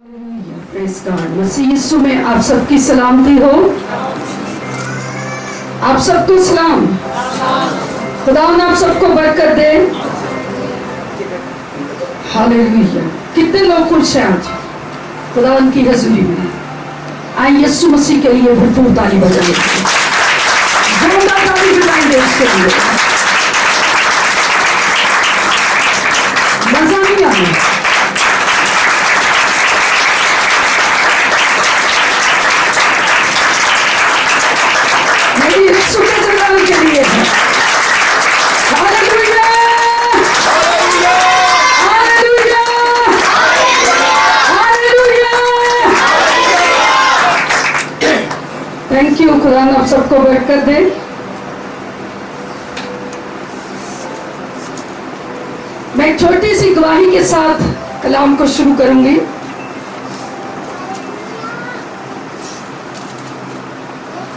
Praise God. मसीह यीशु में आप सबकी सलामती हो। आप सबको सलाम। खुदावंद आप सबको बरकत दे। हालेलुया। कितने लोग खुश हैं आज खुदावंद की हजूरी में? आइए यीशु मसीह के लिए भरपूर ताली बजाएं, जोरदार ताली बजाएंगे उसके लिए। मजा नहीं आया। यीशु के जलाल के लिए hallelujah, hallelujah, hallelujah. Thank you. खुदा आप सबको बरकत दे। मैं एक छोटी सी गवाही के साथ कलाम को शुरू करूंगी।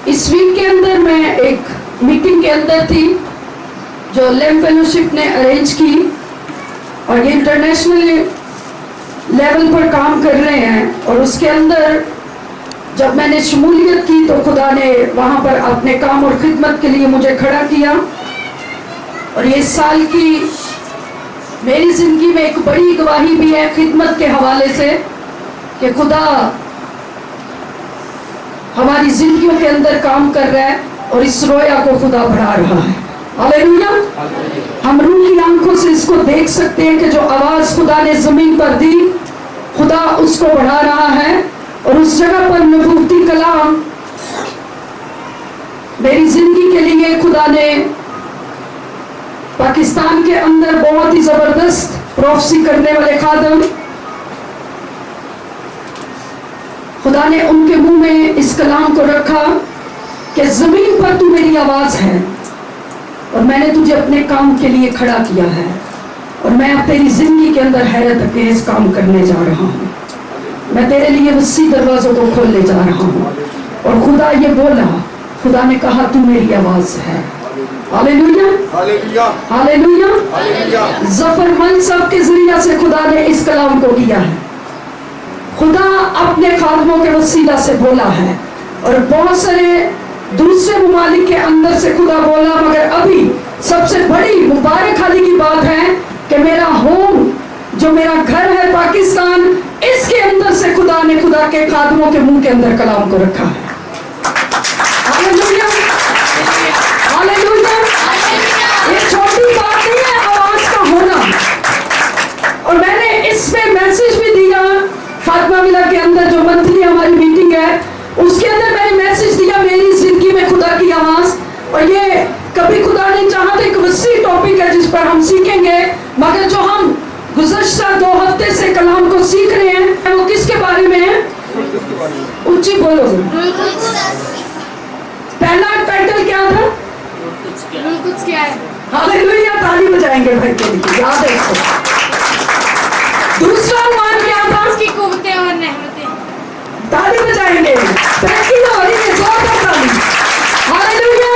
इस वीक के अंदर मैं एक मीटिंग के अंदर थी जो लैम्प फेलोशिप ने अरेंज की, और ये इंटरनेशनल लेवल पर काम कर रहे हैं। और उसके अंदर जब मैंने शमूलियत की तो खुदा ने वहाँ पर अपने काम और खिदमत के लिए मुझे खड़ा किया। और ये इस साल की मेरी जिंदगी में एक बड़ी गवाही भी है खिदमत के हवाले से कि खुदा हमारी जिंदगियों के अंदर काम कर रहा है और इस रोया को खुदा बढ़ा रहा है। हालेलुया। हम रूह की आंखों से इसको देख सकते हैं कि जो आवाज खुदा ने जमीन पर दी, खुदा उसको बढ़ा रहा है। और उस जगह पर नबूवती कलाम मेरी जिंदगी के लिए खुदा ने पाकिस्तान के अंदर बहुत ही जबरदस्त प्रोफेसी करने वाले खादम, खुदा ने उनके मुंह में इस कलाम को रखा कि जमीन पर तू मेरी आवाज है और मैंने तुझे अपने काम के लिए खड़ा किया है, और मैं अब तेरी जिंदगी के अंदर हैरत अंगेज काम करने जा रहा हूँ। मैं तेरे लिए वसी दरवाजों को खोलने जा रहा हूँ। और खुदा ये बोला, खुदा ने कहा तू मेरी आवाज है। Hallelujah, hallelujah, hallelujah, hallelujah. Zafar मन साहब के जरिया से खुदा ने इस कलाम को किया है। खुदा अपने खादमों के वसीला से बोला है, और बहुत सारे दूसरे ममालिक के अंदर से खुदा बोला, मगर अभी सबसे बड़ी मुबारक हाली की बात है कि मेरा होम, जो मेरा घर है पाकिस्तान, इसके अंदर से खुदा ने खुदा के खादमों के मुंह के अंदर कलाम को रखा है। Hallelujah, hallelujah. ये छोटी बात नहीं है आवाज का होना। और मैंने इस पे मैसेज भी दिया फातिमा विला के अंदर, जो मंथली हमारी मीटिंग है उसके अंदर मैंने मैसेज दिया मेरी जिंदगी में खुदा की आवाज। और ये कभी खुदा ने चाहा तो एक वसी टॉपिक है जिस पर हम सीखेंगे, मगर जो हम गुज़श्ता 2 हफ्ते से कलाम को सीख रहे हैं वो किसके बारे में है? ऊंची बोलो। पहला टाइटल क्या था? कुछ क्या है? हालेलुया, ताली बजाएंगे भाई के लिए, याद है इसको। दूसरा मान क्या था? उसकी कुव्वतें और नेमतें। ताली बजाएंगे, तरक्की हो रही है, जोरदार ताली। हालेलुया।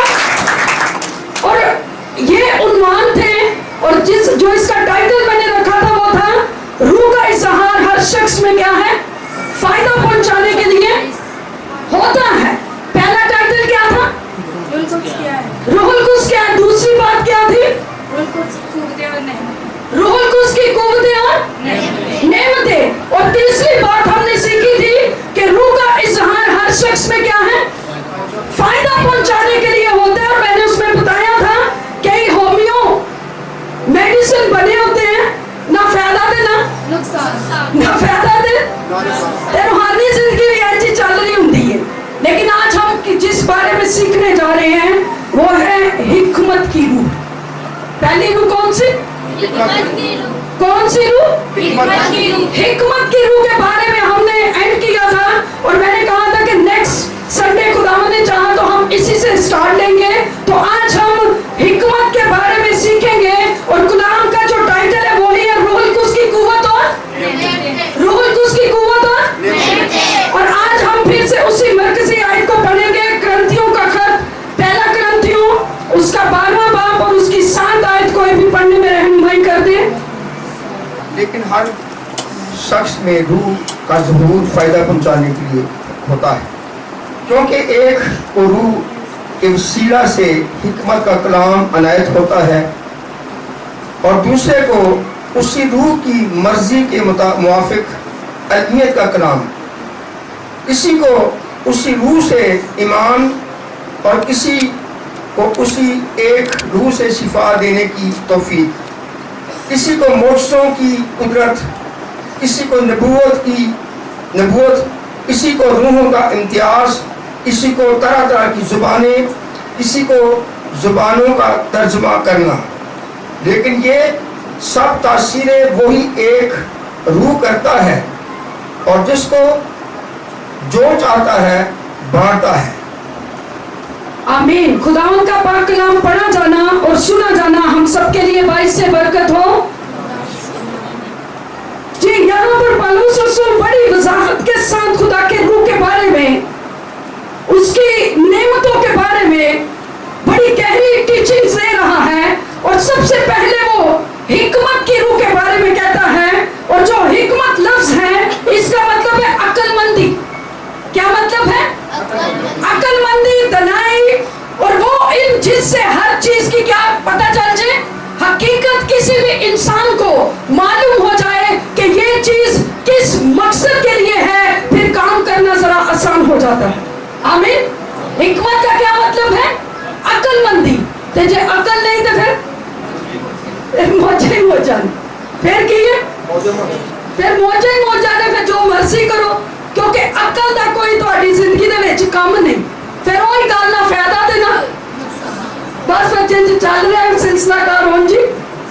और ये उन्वान थे, और जो इसका टाइटल मैंने रखा था वो था रूह का इज़हार हर शख्स में क्या है? फायदा पहुंचाने के लिए होता है। पहला टाइटल क्या था? रूहुल कुद्स क्या है? रूहुल कुद्स क्या है? दूसरी बात क्या थी? रूहुल कुद्स की कुव्वतें और नेमतें। रूहुल कुद्स की कुव्वतें और नेमतें। और तीसरी बात हमने सीखी थी कि रूह का इज़हार हर शख्स में क्या है? फायदा पहुंचाने के लिए होता है। और मैंने उसमें बताया था कि होमियो मेडिसिन बने होते हैं, ना फायदा दे ना नुकसान। ना फायदा दे, रूहानी जिंदगी भी ऐसी चल रही होती है। लेकिन आज हम जिस बारे में सीखने जा रहे हैं वो है हिकमत की रूह। पहली रूह कौन सी? कौन सी रूह? हिकमत की रूह के बारे में हमने एंड किया था। और मैंने कहा था कि नेक्स्ट संडे खुदावंद ने चाहा तो हम इसी से स्टार्ट लेंगे। तो आज हम हिकमत के बारे में सीखेंगे। और कलाम का जो टाइटल है वही है रूहुल कुद्स की कुव्वत और रूहुल कुद्स की कुव्वत और आज हम फिर से उसी मरकजी आयत को पढ़ेंगे, ग्रंथियों का खत, पहला ग्रंथियों उसका 12वां बाब और उसकी 7 आयत को भी पढ़ने में रहनुमाई कर दे। लेकिन हर शख्स میں روح کا ظہور فائدہ پہنچانے کے لیے ہوتا ہے، کیونکہ ایک کو روح کے وسیلہ سے حکمت کا کلام عنایت ہوتا ہے اور دوسرے کو اسی روح کی مرضی کے موافق علمیت کا کلام، کسی کو اسی روح سے ایمان اور کسی کو اسی ایک روح سے شفا دینے کی توفیق، کسی کو معجزوں کی قدرت، کسی کو نبوت، کسی کو روحوں کا امتیاز، کسی کو طرح طرح کی زبانیں، کسی کو زبانوں کا ترجمہ کرنا، لیکن یہ سب تاثیریں وہی ایک روح کرتا ہے اور جس کو جو چاہتا ہے بانٹتا ہے۔ آمین۔ خداوند کا پاک کلام پڑھا جانا اور سنا جانا ہم سب کے لیے باعث برکت ہو۔ جی یہاں پر پالوس رسول بڑی وضاحت کے ساتھ خدا کے روح کے بارے میں، اس کی نعمتوں کے بارے میں بڑی گہری ٹیچنگز دے رہا ہے، اور سب سے پہلے وہ حکمت کی روح کے بارے میں کہتا ہے، اور جو حکمت لفظ ہے اس کا مطلب ہے عقل مندی۔ کیا مطلب ہے؟ عقل مندی، دانائی، اور وہ علم جس سے ہر چیز کی کیا پتہ چل جائے، حقیقت کسی بھی انسان کو معلوم ہو جائے کہ یہ چیز کس مقصد کے لیے ہے، پھر کام کرنا ذرا آسان ہو جاتا ہے۔ آمین۔ حکمت کا کیا مطلب ہے؟ عقل مندی۔ تو جے عقل نہیں تو پھر موجے ہی ہو جانے، پھر کیے پھر موجے ہی ہو جانے، پھر جو مرضی کرو، کیونکہ عقل دا کوئی تہاڈی زندگی دے وچ کم نہیں، پھر وہی گل نہ فائدہ تے نہ بس بچے چل رہے ہیں سلسلہ کار ہون جی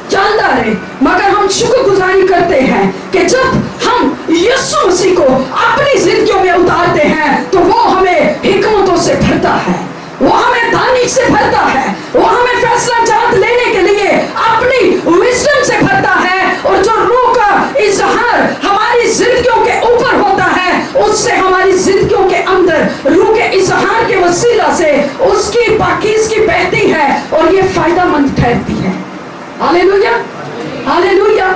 چلتا رہے۔ مگر ہم شکر گزاری کرتے ہیں کہ جب ہم یسوع مسیح کو اپنی زندگیوں میں اتارتے ہیں تو وہ ہمیں حکمتوں سے بھرتا ہے، وہ ہمیں دانش سے بھرتا ہے، وہ ہمیں فیصلہ جات لینے کے لیے اپنی وزڈم سے بھرتا ہے، اور جو روح کا اظہار ہماری زندگیوں کے اوپر ہوتا ہے اس سے ہماری زندگیوں کے اندر روح کے اظہار کے وسیلہ سے اس کی پاکیزگی بہتی ہے اور یہ فائدہ مند ٹھہرتی ہے۔ ہاللیلویا، ہاللیلویا۔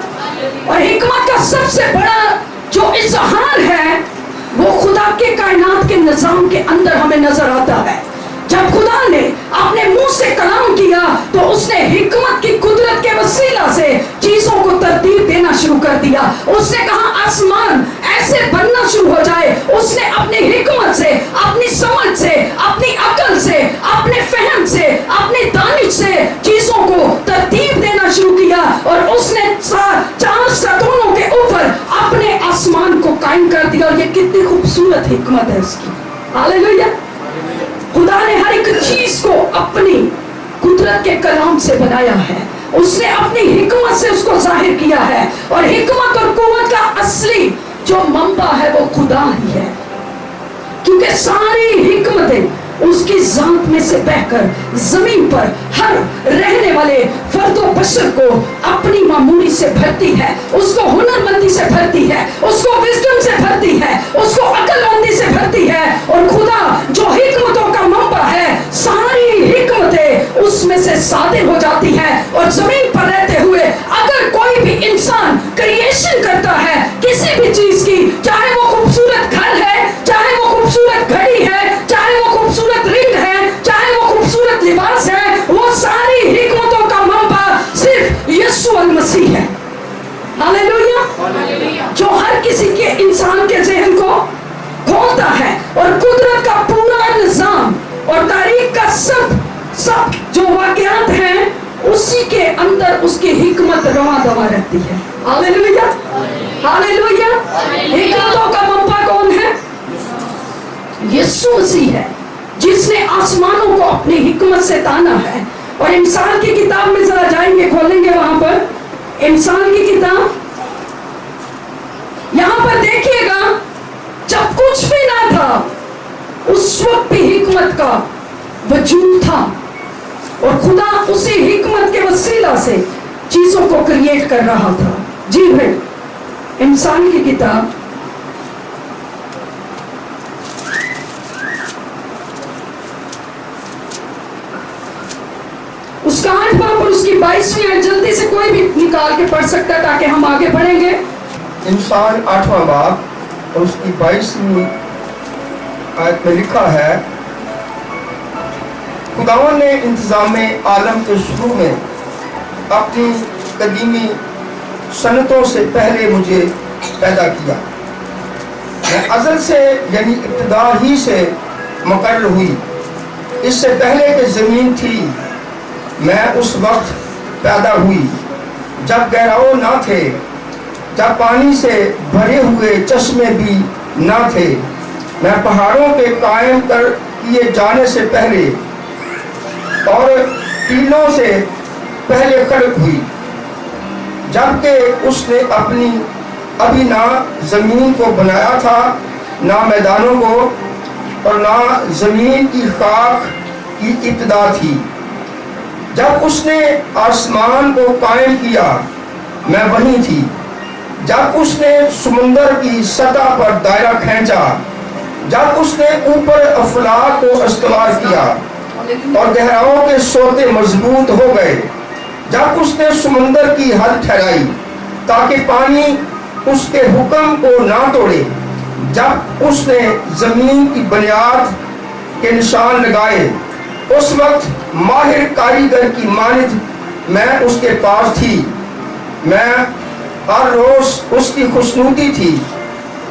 اور حکمت کا سب سے بڑا جو اظہار ہے وہ خدا کے کائنات کے نظام کے اندر ہمیں نظر آتا ہے۔ جب خدا نے اپنے منہ سے کلام کیا تو اس نے حکمت کی قدرت کے وسیلہ سے چیزوں کو ترتیب دینا شروع کر دیا۔ اس نے کہا آسمان ایسے بننا شروع ہو جائے۔ اس نے اپنی حکمت سے، اپنی سمجھ سے، اپنی عقل سے، اپنے فہم سے، اپنی دانش سے چیزوں کو ترتیب دینا شروع کیا، اور اس نے 4 ستونوں کے اوپر اپنے آسمان کو قائم کر دیا، اور یہ کتنی خوبصورت حکمت ہے اس کی۔ ہاللیلویا۔ خدا نے ہر ایک چیز کو اپنی قدرت کے کلام سے بنایا ہے، اس نے اپنی حکمت سے اس کو ظاہر کیا ہے، اور حکمت اور قوت کا اصلی جو منبع ہے وہ خدا ہی ہے، کیونکہ ساری حکمتیں اس کی ذات میں سے بہ کر زمین پر ہر رہنے والے فرد و بشر کو اپنی معمولی سے بھرتی ہے، اس کو ہنر مندی سے بھرتی ہے، اس کو وزڈم سے بھرتی ہے، اس کو عقل مندی سے بھرتی ہے۔ اور خدا جو حکمتوں کا منبع ہے، ساری حکمتیں اس میں سے صادر ہو جاتی ہیں، اور زمین پر رہتے ہوئے اگر کوئی بھی انسان کریشن کرتا ہے کسی بھی چیز کی، چاہے وہ خوبصورت گھر ہے، چاہے وہ خوبصورت گھڑی ہے، چاہے وہ خوبصورت رنگ ہے، چاہے وہ خوبصورت لباس ہے، وہ ساری حکمتوں کا منبع صرف یسوع المسیح ہے۔ ہاللیلویا۔ جو ہر کسی کے انسان کے ذہن کو کھولتا ہے، اور قدرت کا پورا نظام اور تاریخ کا سب جو واقعات ہیں اسی کے اندر اس کی حکمت رواں دواں رہتی ہے۔ ہاللیلویا، ہاللیلویا۔ حکمتوں کا منبع کون ہے؟ یسوع مسیح ہے، جس نے آسمانوں کو اپنی حکمت سے تانا ہے۔ اور انسان کی کتاب میں ذرا جائیں گے، کھولیں گے وہاں پر انسان کی کتاب، یہاں پر دیکھیے گا جب کچھ بھی نہ تھا اس وقت بھی حکمت کا وجود تھا، اور خدا اسی حکمت کے وسیلہ سے چیزوں کو کریٹ کر رہا تھا۔ جی بھائی، انسان کی کتاب اس کا 8 باب اور اس کی 22ویں آیت، جلدی سے کوئی بھی نکال کے پڑھ سکتا ہے تاکہ ہم آگے بڑھیں گے۔ इंसान 8वां बाब और उसकी 22वीं आयत में लिखा है, खुदावन ने इंतज़ाम आलम के शुरू में अपनी कदीमी सनतों से पहले मुझे पैदा किया। मैं अज़ल से यानी इब्तिदा ही से मुकर्रर हुई। इससे पहले कि ज़मीन थी मैं उस वक्त पैदा हुई, जब गहराव ना थे, जब पानी से भरे हुए चश्मे भी ना थे। मैं पहाड़ों के कायम कर किए जाने से पहले और टीलों से पहले खलक हुई, जबकि उसने अपनी अभी ना ज़मीन को बनाया था, ना मैदानों को, और ना ज़मीन की खाक की इब्तिदा थी। जब उसने आसमान को कायम किया मैं वहीं थी। जब उसने समुंदर की सतह पर दायरा खींचा, जब उसने ऊपर अफलाक को इस्तवार किया और गहराओं के सोते मजबूत हो गए, जब उसने समुंदर की हद ठहराई ताकि पानी उसके हुक्म को ना तोड़े, जब उसने जमीन की बुनियाद के निशान लगाए, उस वक्त माहिर कारीगर की मानिद मैं उसके पास थी। मैं हर रोज उसकी खुशनुदी थी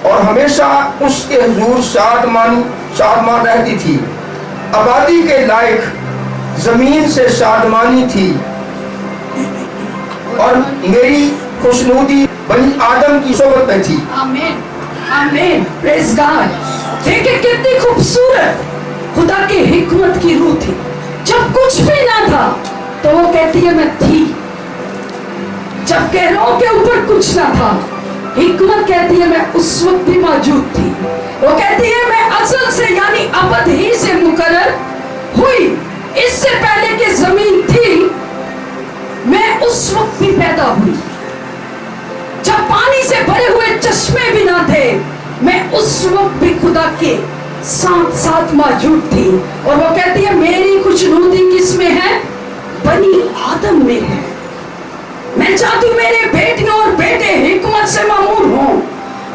और हमेशा उसके हुजूर शादमान रहती थी। आबादी के लायक जमीन से शादमानी थी और मेरी खुशनुदी बनी आदम की सोबत में थी। आमीन, आमीन, प्रेज़ गॉड। देखिए कितनी खूबसूरत खुदा की हिकमत की रूह थी। जब कुछ भी ना था तो वो कहती है मैं थी। जब गहराओं के ऊपर कुछ ना था, हिकमत कहती है मैं उस वक्त भी मौजूद थी। वो कहती है मैं असल से यानी अबद ही से मुकर्रर हुई। इससे पहले कि जमीन थी मैं उस वक्त भी पैदा हुई। जब पानी से भरे हुए चश्मे भी ना थे मैं उस वक्त भी खुदा के साथ साथ मौजूद थी। और वो कहती है मेरी खुशनुदी किस में है? बनी आदम में है। मैं चाहती हूँ मेरे बेटियों और बेटे हिकमत से मामूर हों।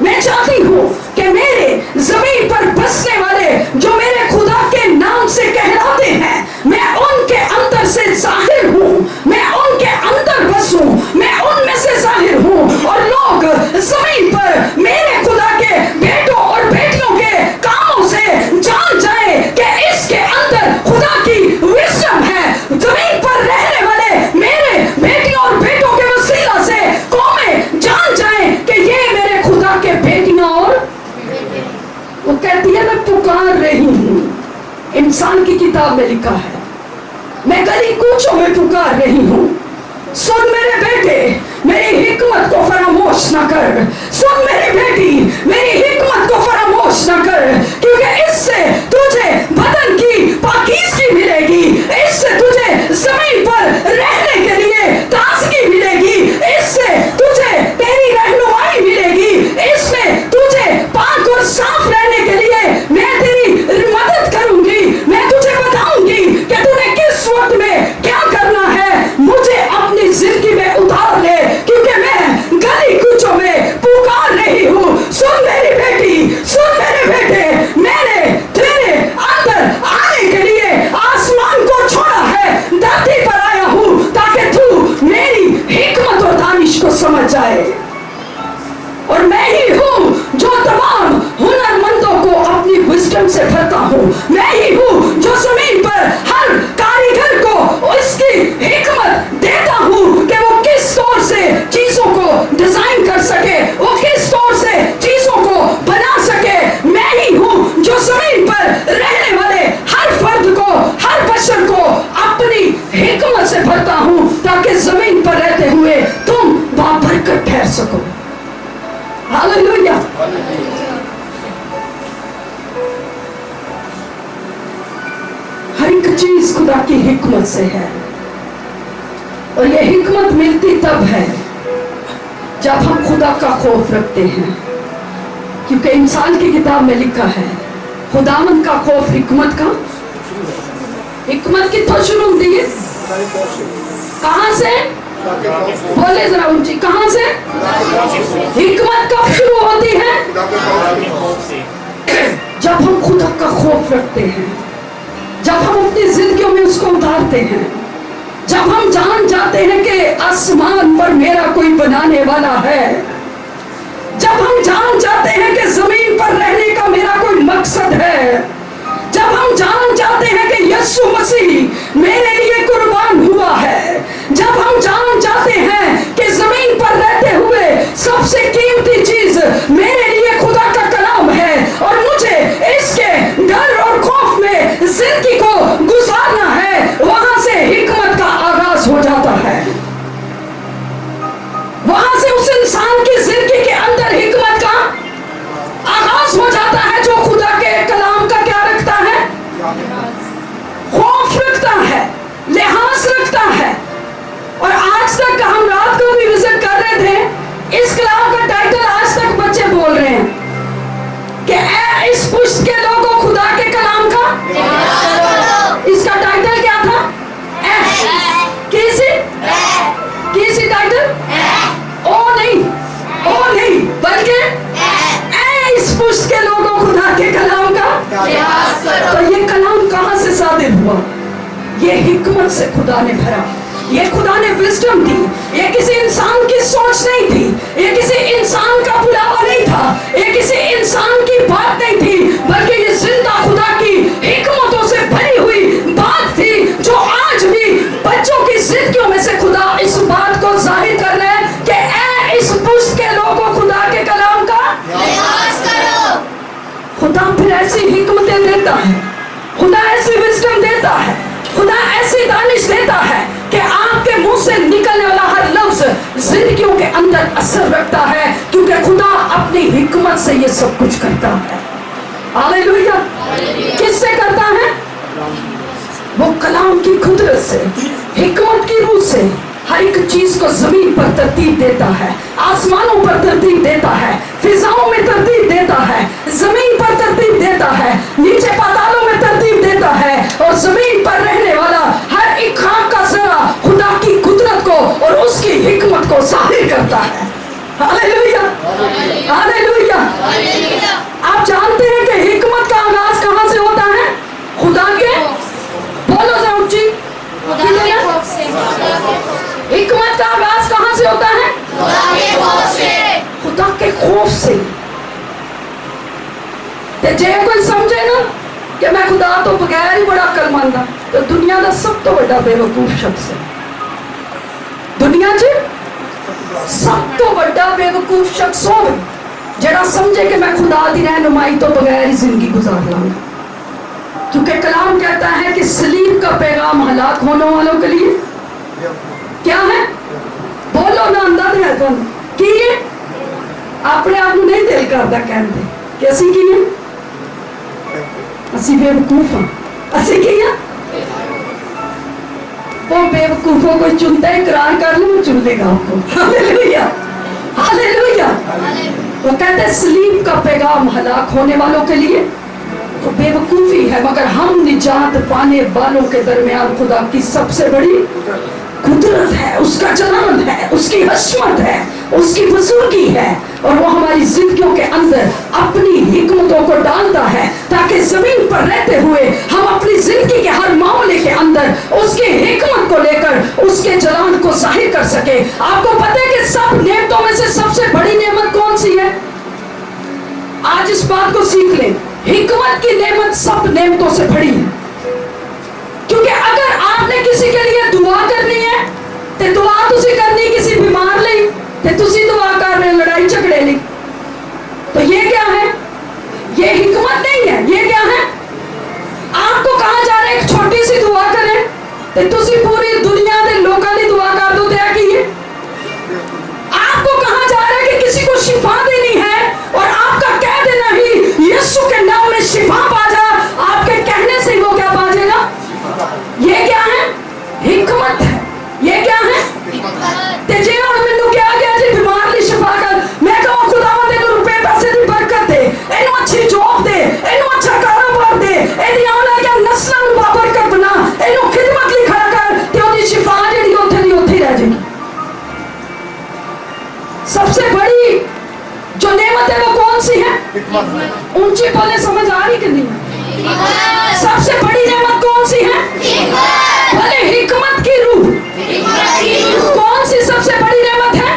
मैं चाहती हूँ कि मेरे जमीन पर बसने वाले जो मेरे खुदा के नाम से कहलाते हैं, मैं उनके अंदर से जाहिर हूँ, मैं उनके अंदर बसूं, मैं उनमें से जाहिर हूँ और लोग जमीन पर मेरे खुदा के बेटों और बेटियों के कामों से जान जाए कि इसके अंदर खुदा की विजडम है। जमीन पर रहने वाले मेरे बेटियों और बेटों के वसीला से कौमें जान जाए कि ये मेरे खुदा के बेटियां और वो कहती है मैं पुकार रही हूँ। इंसान की किताब में लिखा है मैं गली कूचों में पुकार रही हूँ। सुन मेरे बेटे मेरी हिकमत को फरामोश न कर। सुन मेरी बेटी मेरी हिकमत को फरामोश न कर, क्योंकि इससे तुझे बदन की पाकीज़गी मिलेगी, इससे तुझे जमीन पर रहने के लिए ताजगी मिलेगी, इससे तुझे तेरी रहनुमाई मिलेगी, इसमें तुझे पाक और साफ रहने के लिए मैं तेरी मदद करूंगी। मैं तुझे बताऊंगी कि तूने किस वक्त में क्या करना है। मुझे अपनी जिंदगी में उतार ले, क्योंकि मैं गली कूचों में पुकार रही हूँ। सुन मेरी बेटी, सुन मेरे बेटे, मैंने तेरे अंदर आने के लिए आसमान को छोड़ा है, धरती पर आया हूँ ताकि तू मेरी हिकमत और दानिश को समझ जाए। और मैं ही हूँ जो तमाम हुनरमंदों को अपनी विजडम से भरता हूँ। मैं ही हूँ जो जमीन पर हर कारीगर को उसकी हिकमत देता हूँ कि वो किस तौर से चीजों को डिजाइन कर सके, वो किस तौर से चीजों को बना सके। मैं ही हूँ जो जमीन पर रहने वाले हर फर्द को, हर बशर को अपनी हिकमत से भरता हूँ ताकि जमीन पर रहते हुए तुम बाबरकत ठहर सको। हालेलुया। हर एक चीज खुदा की हिकमत से है और ये हिकमत मिलती तब है जब हम खुदा का खौफ रखते हैं, क्योंकि इंसान की किताब में लिखा है खुदावंद का खौफ हिकमत का, हिकमत कितों शुरू होती है? कहां से? बोले जरा ऊंची, कहां से? हिकमत कब शुरू होती है? जब हम खुदा का खौफ रखते हैं, जब हम अपनी जिंदगियों में उसको उतारते हैं, जब हम जान जाते हैं कि आसमान पर मेरा कोई बनाने वाला है, जब हम जान जाते हैं कि जमीन पर रहने का मेरा कोई मकसद है, जब हम जान जाते हैं कि यीशु मसीह मेरे लिए कुर्बान हुआ है, जब हम जान जाते हैं कि जमीन पर रहते हुए सबसे कीमती चीज मेरे लिए खुदा का कलाम है और मुझे इसके डर और खौफ में जिंदगी को गुजारना है, वहां से हिकमत का आगाज हो जाता है। वहां से उस इंसान की जिंदगी के अंदर हिकमत का आगाज हो जाता है, जो खुदा के कलाम का क्या रखता है? खौफ रखता है, लिहाज रखता है। और आज तक हम रात को भी विजिट कर रहे थे, इस कलाम का टाइटल आज तक बच्चे बोल रहे हैं कि ऐ इस पुष्ट के लोगों खुदा के कलाम का, इसका टाइटल क्या था? किसी टाइटल ओ नहीं, बल्कि ऐ इस पुष्ट के लोगों खुदा के कलाम का। तो ये कलाम कहां से सादिर हुआ? ये हिकमत से खुदा ने भरा, ये खुदा ने विजडम दी। ये किसी इंसान की सोच नहीं थी, ये किसी इंसान का बुलावा नहीं था, ये किसी इंसान की बात नहीं थी, बल्कि ये जिंदा खुदा की हिकमतों से भरी हुई बात थी, जो आज भी बच्चों की जिंदगियों में से खुदा इस बात को जाहिर कर रहे हैं कि ऐ इस पुष्ट के लोगों खुदा के कलाम का लिहाज करो। खुदा फिर ऐसी हिकमतें देता है, खुदा ऐसी विजडम देता है, खुदा ऐसी दानिश देता है कि आपके मुंह से निकलने वाला हर लफ्ज जिंदगियों के अंदर असर रखता है, क्योंकि खुदा अपनी हिकमत से ये सब कुछ करता है। हालेलुया। किससे करता है? वो कलाम की कुदरत से, हिकमत की रूह से हर एक चीज को जमीन पर तरतीब देता है, आसमानों पर तरतीब देता है, फिजाओं में तरतीब देता है, जमीन पर तरतीब देता है, नीचे पातालों में तरतीब देता है, और जमीन पर रहने वाला हर एक खाक का जरा खुदा की कुदरत को और उसकी हिकमत को जाहिर करता है। Hallelujah, hallelujah. आप जानते हैं कि हिकमत का आगाज कहां से होता है? खुदा के, बोलो जरा ऊंची, हिकमत का आगाज कहां से होता है? खुदा के खौफ से। ते जे कोई समझे ना कि मैं खुदा तो बगैर ही बड़ा अकलमंद हां, तो दुनिया का सब तो बड़ा बेवकूफ शख्स है। दुनिया च सब तो बड़ा बेवकूफ शख्स हो जरा समझे कि मैं खुदा की रहनुमाई तो बगैर ही जिंदगी गुजार लाऊंगा, क्योंकि कलाम कहता है कि सलीब का पैगाम हलाक होने वालों के लिए क्या है? बोलो ना, अंदाज है तुम की है? अपने आप नहीं दिल करता कहते कि असी की है, असी बेवकूफ हाँ, असी की है। वो बेवकूफों को चुनता है, इकरार कर लो, वो चुन लेगा आपको। Hallelujah, hallelujah. वो कहते हैं सलीब का पैगाम हलाक होने वालों के लिए तो बेवकूफी है, मगर हम निजात पाने वालों के दरमियान खुदा की सबसे बड़ी कुदरत है, उसका जलाल है, उसकी हशमत है, उसकी बुजुर्गी है, और वो हमारी जिंदगियों के अंदर अपनी हिकमतों को डालता है, ताकि जमीन पर रहते हुए हम अपनी जिंदगी के हर मामले के अंदर उसकी हिकमत को लेकर उसके जलाल को जाहिर कर सके। आपको पता है कि सब नेमतों में से सबसे बड़ी नेमत कौन सी है? आज इस बात को सीख लें, हिकमत की नेमत सब नेमतों से बड़ी है, क्योंकि अगर आपने किसी के लिए दुआ करनी है तो दुआ तुसी करनी किसी बीमार ਲਈ ਤੇ ਤੁਸੀਂ दुआ कर रहे लड़ाई झगड़े ਲਈ, तो ये क्या है? ये हिकमत नहीं है। ये क्या है? आपको कहा जा रहा है एक छोटी सी दुआ करें तो तुसी पूरी दुनिया के लोगों की दुआ कर दो, तो की है? आपको कहा जा रहा है कि किसी को शिफा देनी है और आपका कह देना ही यीशु के नाम में शिफा पा जा, आपके कहने से वो क्या पा जाएगा? ये क्या है? हिकमत है। ये क्या है? ते जे और मैनू क्या गया जी बीमार ली शिफा कर, मैं कहूं खुदावंद इहनू रुपए पैसे दी बरकत दे, इहनू अच्छी जॉब दे, इहनू अच्छा कारोबार दे, इहदी आने वाली नस्लां नू बाबरकत बना, इहनू खिदमत ली खड़ा कर, ते ऊंची बोले, समझ आ रही कि नहीं? सबसे बड़ी नेमत कौन सी है? भले हिकमत की रूह। कौन सी सबसे बड़ी नेमत है?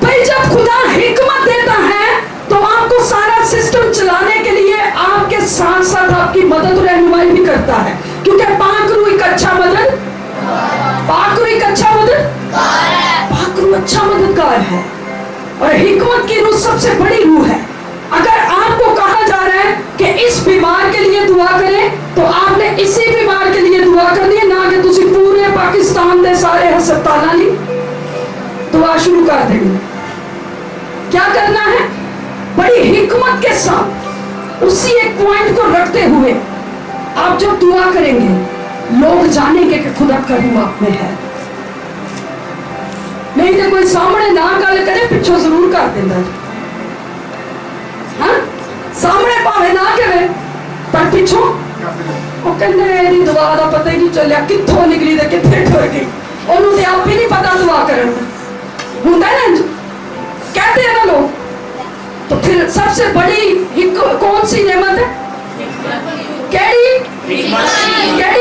भाई जब खुदा हिकमत देता है तो आपको सारा सिस्टम चलाने के लिए आपके साथ साथ आपकी मदद और रहनुमाई भी करता है, क्योंकि पाक रूह एक अच्छा मदद, पाक रूह एक अच्छा मदद, पाक रूह अच्छा मददगार है। और हिकमत की रूह सबसे बड़ी रूह है। अगर आपको कहा जा रहा है कि इस बीमार के लिए दुआ करें, तो आपने इसी बीमार के लिए दुआ करनी है, ना कि तुसी पूरे पाकिस्तान दे सारे हस्पतालों ली दुआ शुरू कर देंगे। क्या करना है? बड़ी हिकमत के साथ उसी एक पॉइंट को रखते हुए आप जब दुआ करेंगे, लोग जानेंगे कि खुदा का रूह आप में है। नहीं तो कोई सामने ना गल करे, पिछो जरूर कर देता। हाँ, सामने भावे ना करे पर पिछो ਉਹ ਕਹਿੰਦੇ ਇਹਦੀ ਦੁਆ ਦਾ ਪਤਾ ਹੀ ਨਹੀਂ ਚੱਲਿਆ, ਕਿੱਥੋਂ ਨਿਕਲੀ ਤੇ ਕਿੱਥੇ ਟੁਰ ਗਈ, ਉਹਨੂੰ ਤੇ ਆਪ ਹੀ ਨਹੀਂ ਪਤਾ ਦੁਆ ਕਰਨ ਦਾ। ਹੁੰਦਾ है ना, कहते हैं ना लोग। तो फिर सबसे बड़ी कौन सी नेमत है? केड़ी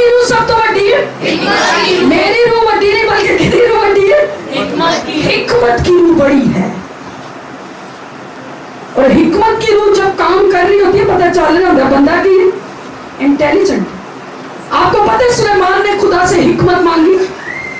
रूह सब तो वड्डी है? मेरी रूह वड्डी नहीं, बल्कि किसकी रूह वड्डी है? हिकमत की रूह बड़ी है। और हिकमत की रूह जब काम कर रही होती है, पता चल रहा होता है बंदा की इंटेलिजेंट। आपको पता है सुलेमान ने खुदा से हिकमत मांगी।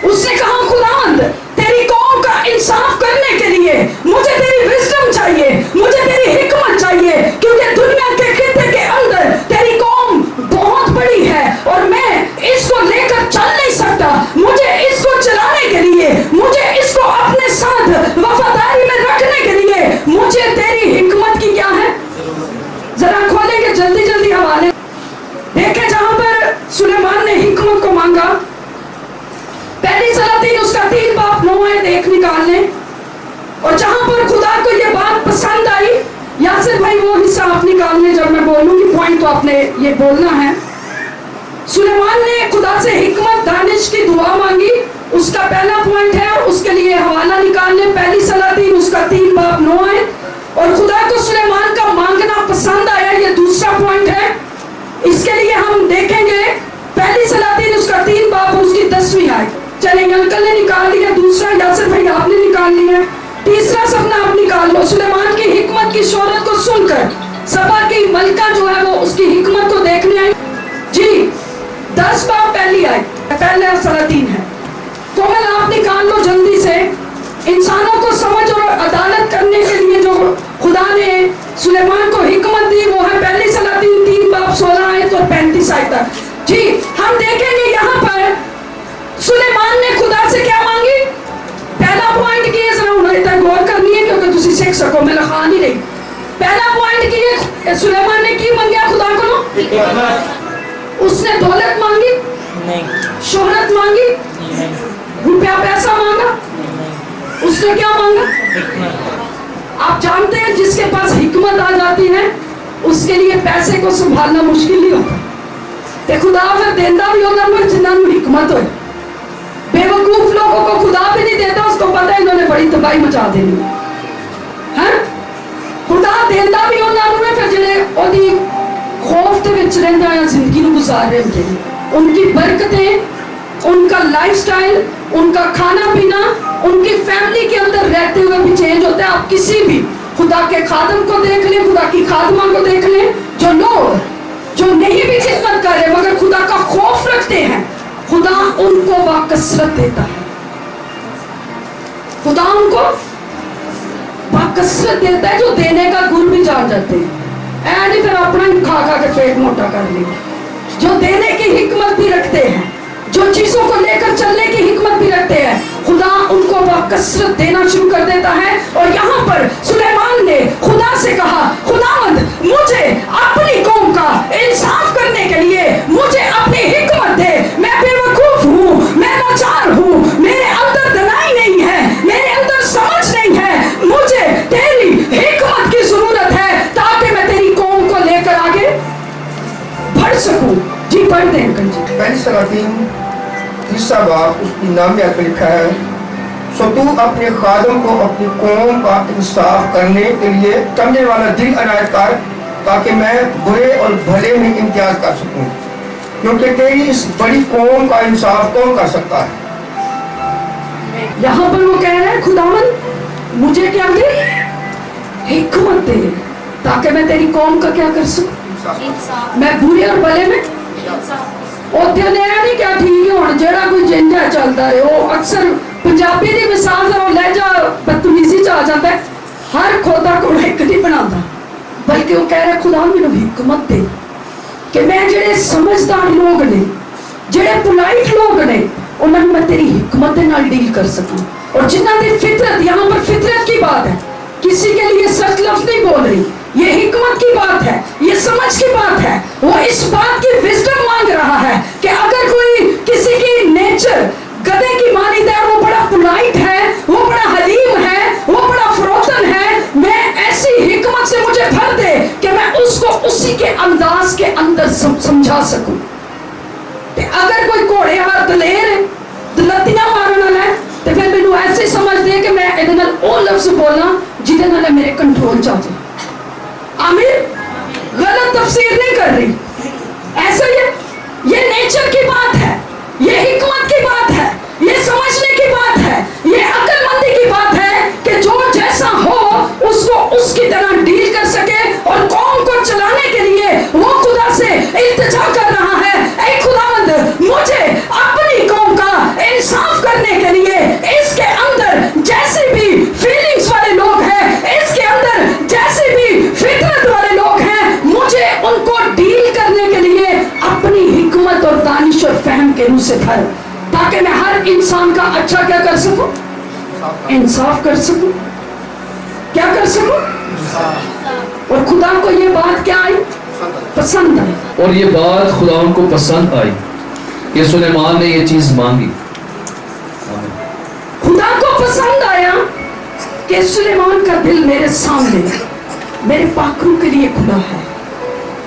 उसने कहा खुदावंद, तेरी कौम का इंसाफ करने के लिए मुझे तेरी विजडम चाहिए, मुझे तेरी हिकमत चाहिए, क्योंकि दुनिया के खित्ते के अंदर तेरी कौम बहुत बड़ी है और मैं इसको लेकर चल नहीं सकता। मुझे इसको चलाने के लिए, मुझे इसको अपने साथ वफादारी में रखने के लिए मुझे तेरी हिकमत की क्या है? जरा खोलेंगे जल्दी जल्दी हवाले देखे, जहां पर सुलेमान ने हिकमत को मांगा। पहली सलातीन उसका 3 बाप 9 आयत 1 निकाल लें। और जहां पर खुदा को ये बात पसंद आई, यासिर भाई वो हिस्सा आप निकाल लें, जब मैं बोलूंगी पॉइंट तो आपने ये बोलना है। सुलेमान ने खुदा से हिकमत दानिश की दुआ मांगी, उसका पहला पॉइंट है, और उसके लिए हवाला निकाल लें। पहली सलातीन उसका 3 बाप 9 आयत। और खुदा को सुलेमान का मांगना पसंद आया, ये दूसरा पॉइंट है। इसके लिए हम देखेंगे पहली सलातीन उसका 3 बाप उसकी 10वीं आयत। चले, अंकल ने निकाल लिया, दूसरा यासिर भाई आपने निकाल लिया, तीसरा सपना आप निकाल लो। सुलेमान की हिकमत की शोहरत को सुनकर सबा की मलका जो है वो उसकी हिकमत को देखने आई। जी 10 बाप पहली आयत, पहले सलातीन है। कोमल आप निकाल लो जल्दी से। इंसानों को समझ और अदालत करने के लिए जो खुदा ने सुलेमान को हिकमत दी, वो है पहली सलातीन 3 बाप 16 आयत और 35 आयत तक। जी हम देखेंगे यहाँ पर सुलेमान ने खुदा से क्या मांगी। पहला पॉइंट की जरा उन्हें तक गौर करनी है, क्योंकि तुसी सीख सको, मैं लिखा नहीं रही। पहला पॉइंट की सुलेमान ने की मांगा खुदा को। उसने दौलत मांगी नहीं, शोहरत मांगी नहीं, रुपया पैसा मांगा, उसने क्या मांगा? आप जानते हैं जिसके पास हिकमत आ जाती है उसके लिए पैसे को संभालना मुश्किल नहीं होता। ते खुदा फिर देंदा भी होगा पर जिन्होंने हिकमत हो। बेवकूफ लोगों को खुदा भी नहीं देता, उसको पता है इन्होंने बड़ी तबाही मचा देनी है। खुदा देंदा भी उन्होंने फिर जिन्हें ओदी खौफ के विच रहंदा है जिंदगी ਨੂੰ गुजार रहे होंगे, उनकी बरकतें, उनका लाइफस्टाइल, उनका खाना पीना, उनकी फैमिली के अंदर रहते हुए भी चेंज होता है। आप किसी भी खुदा के खादम को देख लें, खुदा की खादमा को देख लें, जो लोग जो नहीं भी खिदमत कर रहे मगर खुदा का खौफ रखते हैं, खुदा उनको बाकसरत देता है। खुदा उनको बाकसरत देता है, जो देने का गुण भी जान जाते हैं। ऐ नहीं फिर अपना ही खा खा के पेट मोटा कर लिया। जो देने की हिकमत भी रखते हैं, जो चीजों को लेकर चलने की हिकमत भी रखते हैं, खुदा उनको बाकसरत देना शुरू कर देता है। और यहाँ पर सुलेमान ने खुदा से कहा, खुदावंद मुझे अपनी कौम का इंसाफ करने के लिए मुझे अपनी हिकमत दे। मैं बेवकूफ हूँ, मैं लाचार हूँ, मेरे अंदर दनाई नहीं है, मेरे अंदर समझ नहीं है, मुझे तेरी हिकमत की जरूरत है ताकि मैं तेरी कौम को लेकर आगे बढ़ सकूं। जी पढ़ दें अंकल जी। पहली सलातीन 30 बाप उसकी नाम में लिखा है, सो तू अपने खादम को अपनी कौम का इंसाफ करने के लिए समझने वाला दिल अनायत कर, ताकि मैं बुरे और भले में इम्तियाज कर सकूं, क्योंकि तेरी इस बड़ी कौम का इंसाफ कौन कर सकता है। यहाँ पर वो कह रहे हैं खुदावन मुझे क्या दे, हिकमत दे, ताकि मैं तेरी कौम का क्या कर सकूं, इंसाफ मैं बुरे और भले में इंसाफ ਉੱਥੇ ਨੇ ਇਹ ਨਹੀਂ ਕਿਹਾ ਠੀਕ ਹੈ ਹੁਣ ਜਿਹੜਾ ਕੋਈ ਜਿੰਦਾ ਚੱਲਦਾ ਹੈ ਉਹ ਅਕਸਰ ਪੰਜਾਬੀ ਦੀ ਮਿਸਾਲ ਦਾ ਉਹ ਲਹਿਜਾ ਬਦਤਮੀਜ਼ੀ ਚ ਆ ਜਾਂਦਾ ਹੈ। ਹਰ ਖੋਦਾ ਕੋਲ ਇੱਕ ਨਹੀਂ ਬਣਾਉਂਦਾ, ਬਲਕਿ ਉਹ ਕਹਿ ਰਿਹਾ ਖੁਦਾ ਮੈਨੂੰ ਹਿਕਮਤ ਦੇ ਕਿ ਮੈਂ ਜਿਹੜੇ ਸਮਝਦਾਰ ਲੋਕ ਨੇ, ਜਿਹੜੇ ਪੁਲਾਈਟ ਲੋਕ ਨੇ, ਉਹਨਾਂ ਨੂੰ ਮੈਂ ਤੇਰੀ ਹਿਕਮਤ ਦੇ ਨਾਲ ਡੀਲ ਕਰ ਸਕਾਂ। और जिन्ना दी फितरत, यहाँ पर फितरत की बात है, किसी के लिए सख्त लफ्ज नहीं बोल रही, ये हिकमत की बात है, ये समझ की बात है। वो इस बात की विजडम मांग रहा है कि अगर कोई किसी की नेचर गधे की मानी है, वो बड़ा पोलाइट है, वो बड़ा हलीम है, वो बड़ा फरोतन है, मैं ऐसी हिकमत से मुझे भर दे कि मैं उसको उसी के अंदाज के अंदर समझा सकूं। अगर कोई घोड़े हार दलेर है, दलतियां मारन वाला है, तो फिर मैनू ऐसे समझ दे कि मैं ਇਹਦੇ ਨਾਲ ਉਹ लफ्ज बोलना जिहदे नाल मेरे कंट्रोल च आ जाए। आमीर गलत तफसीर नहीं कर रही, ऐसा ये नेचर की बात है, ये हिकमत की बात है, ये समझने की बात है, ये अक्लमंदी की बात है कि जो जैसा हो उसको उसकी तरह डील कर सके। और कौम को चलाने के लिए वो खुदा से इल्तिजा कर रहा है, ऐ खुदावंद मुझे अपनी कौम का इंसाफ करने के लिए इसके अंदर जैसे भी फीलिंग्स वाले लोग हैं, इसके अंदर जैसे भी फितरत वाले लोग हैं, मुझे उनको डील करने के लिए अपनी हिकमत और दानिश और फहम के रूह से भर, ताकि मैं हर इंसान का अच्छा क्या कर सकूं, इंसाफ कर सकूं, क्या कर सकूं। और खुदा को ये बात क्या आई, पसंद आई। और ये बात खुदा उनको पसंद आई कि सुलेमान ने ये चीज मांगी। खुदा को पसंद आया कि सुलेमान का दिल मेरे सामने मेरे पाखरू के लिए खुला है,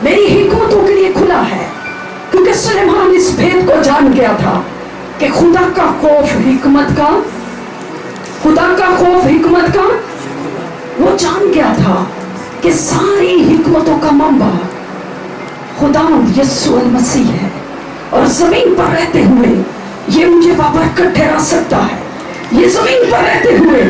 मेरी हिकमतों के लिए खुला है, क्योंकि सुलेमान इस भेद को जान गया था कि खुदा का खौफ हिकमत का, खुदा का खौफ हिकमत का, वो जान गया था कि सारी हिकमतों का मंबा खुदावंद यीशु मसीह है। और जमीन पर रहते हुए ये मुझे बाबरकत ठहरा सकता है, ये जमीन पर रहते हुए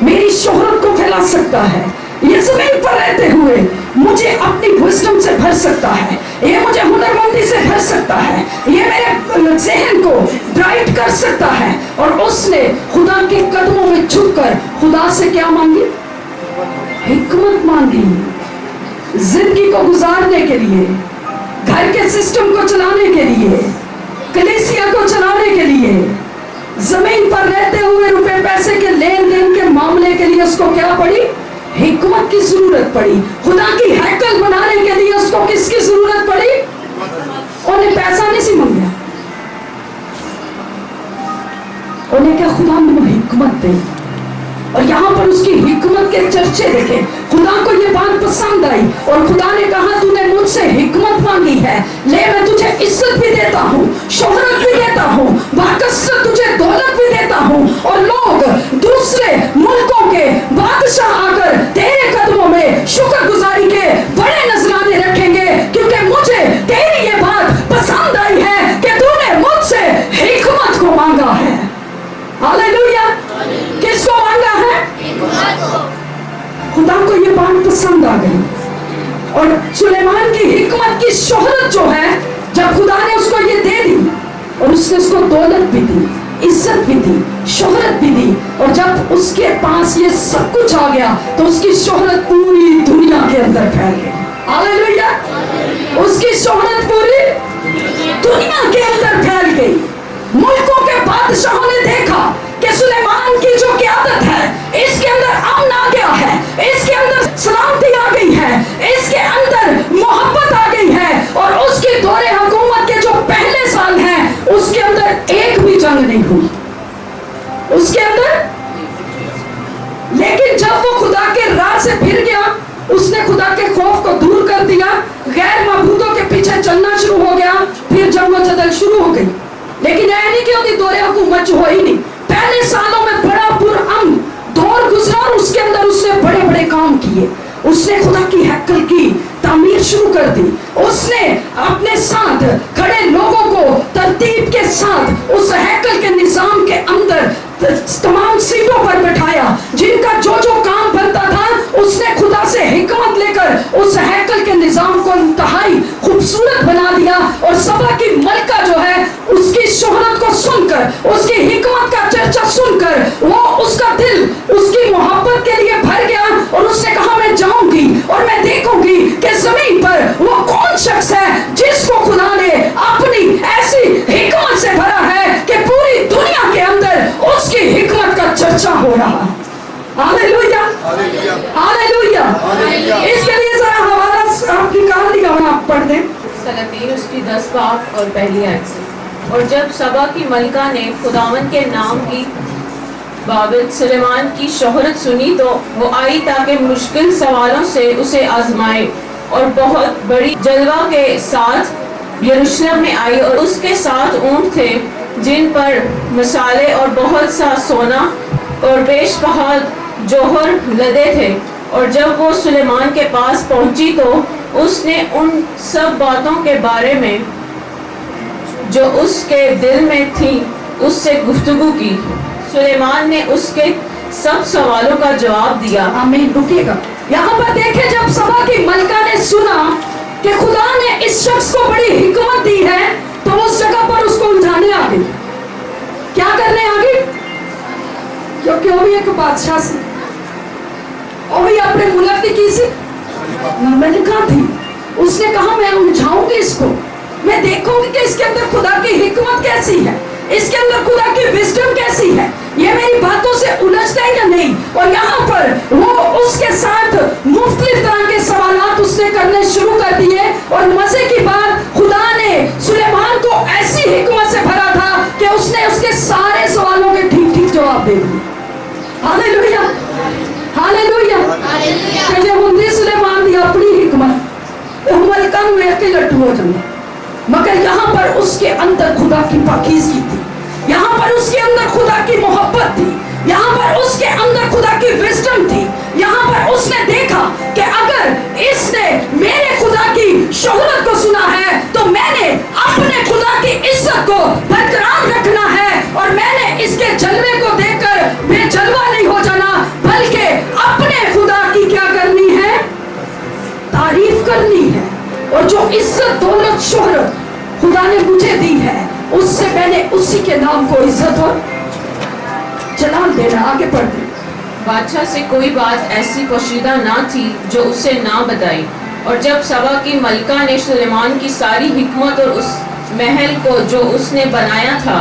मेरी शोहरत को फैला सकता है, ये जमीन पर रहते हुए मुझे अपनी विजडम से भर सकता है, ये मुझे हुनरमंदी से भर सकता है, ये मेरे ज़हन को ब्राइट कर सकता है। और उसने खुदा के कदमों में झुककर खुदा से क्या मांगी, हिकमत मांगी, जिंदगी को गुजारने के लिए, घर के सिस्टम को चलाने के लिए, कलीसिया को चलाने के लिए, जमीन पर रहते हुए रुपए पैसे के लेन देन के मामले के लिए उसको क्या पड़ी, हिकमत की जरूरत पड़ी। खुदा की हैकल बनाने के लिए उसको किसकी जरूरत पड़ी, उन्हें पैसा नहीं सी मांगा, उन्हें क्या खुदा मैंने हिकमत दे। और यहाँ पर उसकी हिकमत के चर्चे देखे, खुदा को ये बात पसंद आई और खुदा ने कहा तूने मुझसे हिकमत मांगी है, ले मैं तुझे इज्जत भी देता हूँ, शोहरत भी देता हूँ, बाकसरत तुझे दौलत भी देता हूँ। और लोग दूसरे मुल्कों के बादशाह आकर तेरे कदमों में शुक्रगुजारी के बड़े नजराने रखेंगे, क्योंकि मुझे तेरी ये बात पसंद आई है कि तूने मुझसे हिकमत को मांगा है। हालेलुया। किसको मांगा है, खुदा को ये बात पसंद आ गई। और सुलेमान की हिकमत की शोहरत जो है, जब खुदा ने उसको ये दे दी और उसने उसको दौलत भी दी, इज्जत भी दी, शोहरत भी दी, और जब उसके पास ये सब कुछ आ गया तो उसकी शोहरत पूरी दुनिया के अंदर फैल गई। हालेलुया। उसकी शोहरत पूरी दुनिया के अंदर फैल गई। मुल्कों के बादशाहों ने देखा कि सुलेमान की जो क़यादत है, इसके अंदर अमन आ गया है, इसके अंदर सलामती आ गई है, इसके अंदर मोहब्बत आ गई है। और उसके दौरे हुकूमत के जो पहले साल हैं, उसके अंदर एक भी जंग नहीं हुई उसके अंदर। लेकिन जब वो खुदा के राह से फिर गया, उसने खुदा के खौफ को दूर कर दिया, गैर मबूदों के पीछे चल शुरू कर दी। उसने अपने साथ खड़े लोगों को तरतीब के साथ उस हैकल के निजाम के अंदर तमाम सीटों पर बैठाया, जिनका जो जो काम बनता था उसने खुदा से हिकमत लेकर उस हैकल के निजाम को इंतहाई खूबसूरत बना दिया। और सबा की मलका जो है उसकी शोहरत को सुनकर, उसकी हिकमत का चर्चा सुनकर वो उसका दिल उसकी मोहब्बत के लिए भर गया और उसने कहा मैं जाऊंगी और मैं देखूंगी कि जमीन पर वो कौन शख्स है जिसको खुदा ने अपनी ऐसी हिकमत से भरा है कि पूरी दुनिया के अंदर उसकी हिकमत का चर्चा हो रहा है। Hallelujah, hallelujah. इसके लिए जरा हवाला आप निकाल दिया और आप पढ़ दें। सलतीन उसकी 10 बाब और पहली आयत से। और जब सबा की मलका ने खुदावन के नाम की बाबत सुलेमान की शोहरत सुनी तो वो आई ताकि मुश्किल सवालों से उसे आजमाए, और बहुत बड़ी जलवा के साथ यरूशलेम में आई, और उसके साथ ऊंट थे जिन पर मसाले और बहुत सा सोना और बेशबहा जौहर लदे थे। और जब वो सुलेमान के पास पहुंची तो उसने उन सब बातों के बारे में जो उसके दिल में थी उससे गुफ्तगू की। सुलेमान ने उसके सब सवालों का जवाब दिया। आमीन। रुकिएगा, यहाँ पर देखे जब सबा की मलका ने सुना कि खुदा ने इस शख्स को बड़ी हिकमत दी है तो उस जगह पर उसको उलझाने आ गई। क्या करने आ गई? क्योंकि वो भी एक बादशाह से, वो भी अपने मुल्क की सी मलिका थी। उसने कहा मैं उलझाऊंगी इसको, मैं देखूंगी कि इसके अंदर खुदा की हिकमत कैसी है, इसके अंदर खुदा की विजडम कैसी है, ये मेरी बातों से उलझता है या नहीं। और यहाँ पर वो उसके साथ मुख्तलिफ तरह के सवालात उसने करने शुरू कर दिए। और मजे की बात, खुदा ने सुलेमान को ऐसी हिकमत से भरा था कि उसने उसके सारे सवालों के ठीक ठीक जवाब दे दिए। Hallelujah, hallelujah. कि जे हुंदी सुलेमान दी अपनी हिकमत मलका नूं वेख के लट्टू हो जांदा, मगर यहाँ पर उसके अंदर खुदा की पाकीज़गी थी, यहाँ पर उसके अंदर खुदा की मोहब्बत थी, यहाँ पर उसके अंदर खुदा की विजडम थी। यहाँ पर उसने देखा कि अगर इसने मेरे खुदा की शोहरत को सुना है तो मैंने अपने खुदा की इज्जत को बरकरार रखना है, और मैंने इसके जलवे को देखकर बेजलवा नहीं हो जाना, बल्कि अपने खुदा की क्या करनी है? तारीफ करनी है। और जो इज्जत दौलत शोहरत खुदा ने मुझे दी है उससे मैंने उसी के नाम को इज्जत और जलाल देना। आगे बढ़ दे। बादशाह से कोई बात ऐसी पोशीदा ना थी जो उसे ना बताई। और जब सबा की मलका ने सुलेमान की सारी हिकमत और उस महल को जो उसने बनाया था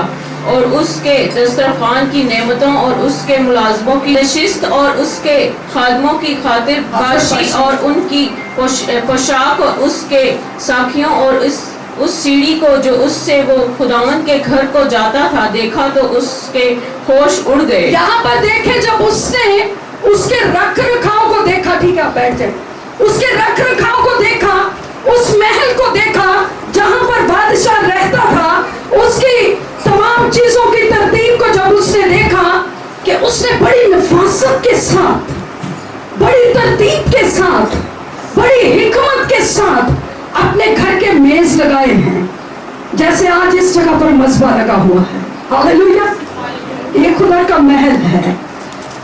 और उसके दस्तरखान की नेमतों और उसके मुलाजमों की नशिस्त और उसके खादमों की खातिर बाशी और उनकी पोशाक और उसके साखियों और उस सीढ़ी को जो उससे वो खुदावंद के घर को जाता था देखा तो उसके होश उड़ गए। यहाँ पर देखे जब उसने उसके रख रखाव को देखा, ठीक है बैठ जाए, उसके रख रखाव को देखा, उस महल को देखा जहाँ पर बादशाह रहता था, उसकी तमाम चीजों की तरतीब को जब उसने देखा कि उसने बड़ी नफासत के साथ, बड़ी तरतीब के साथ, बड़ी हिकमत के साथ अपने घर के मेज लगाए हैं, जैसे आज इस जगह पर मज़बा लगा हुआ है। हालेलुया, ये खुदा का महल है।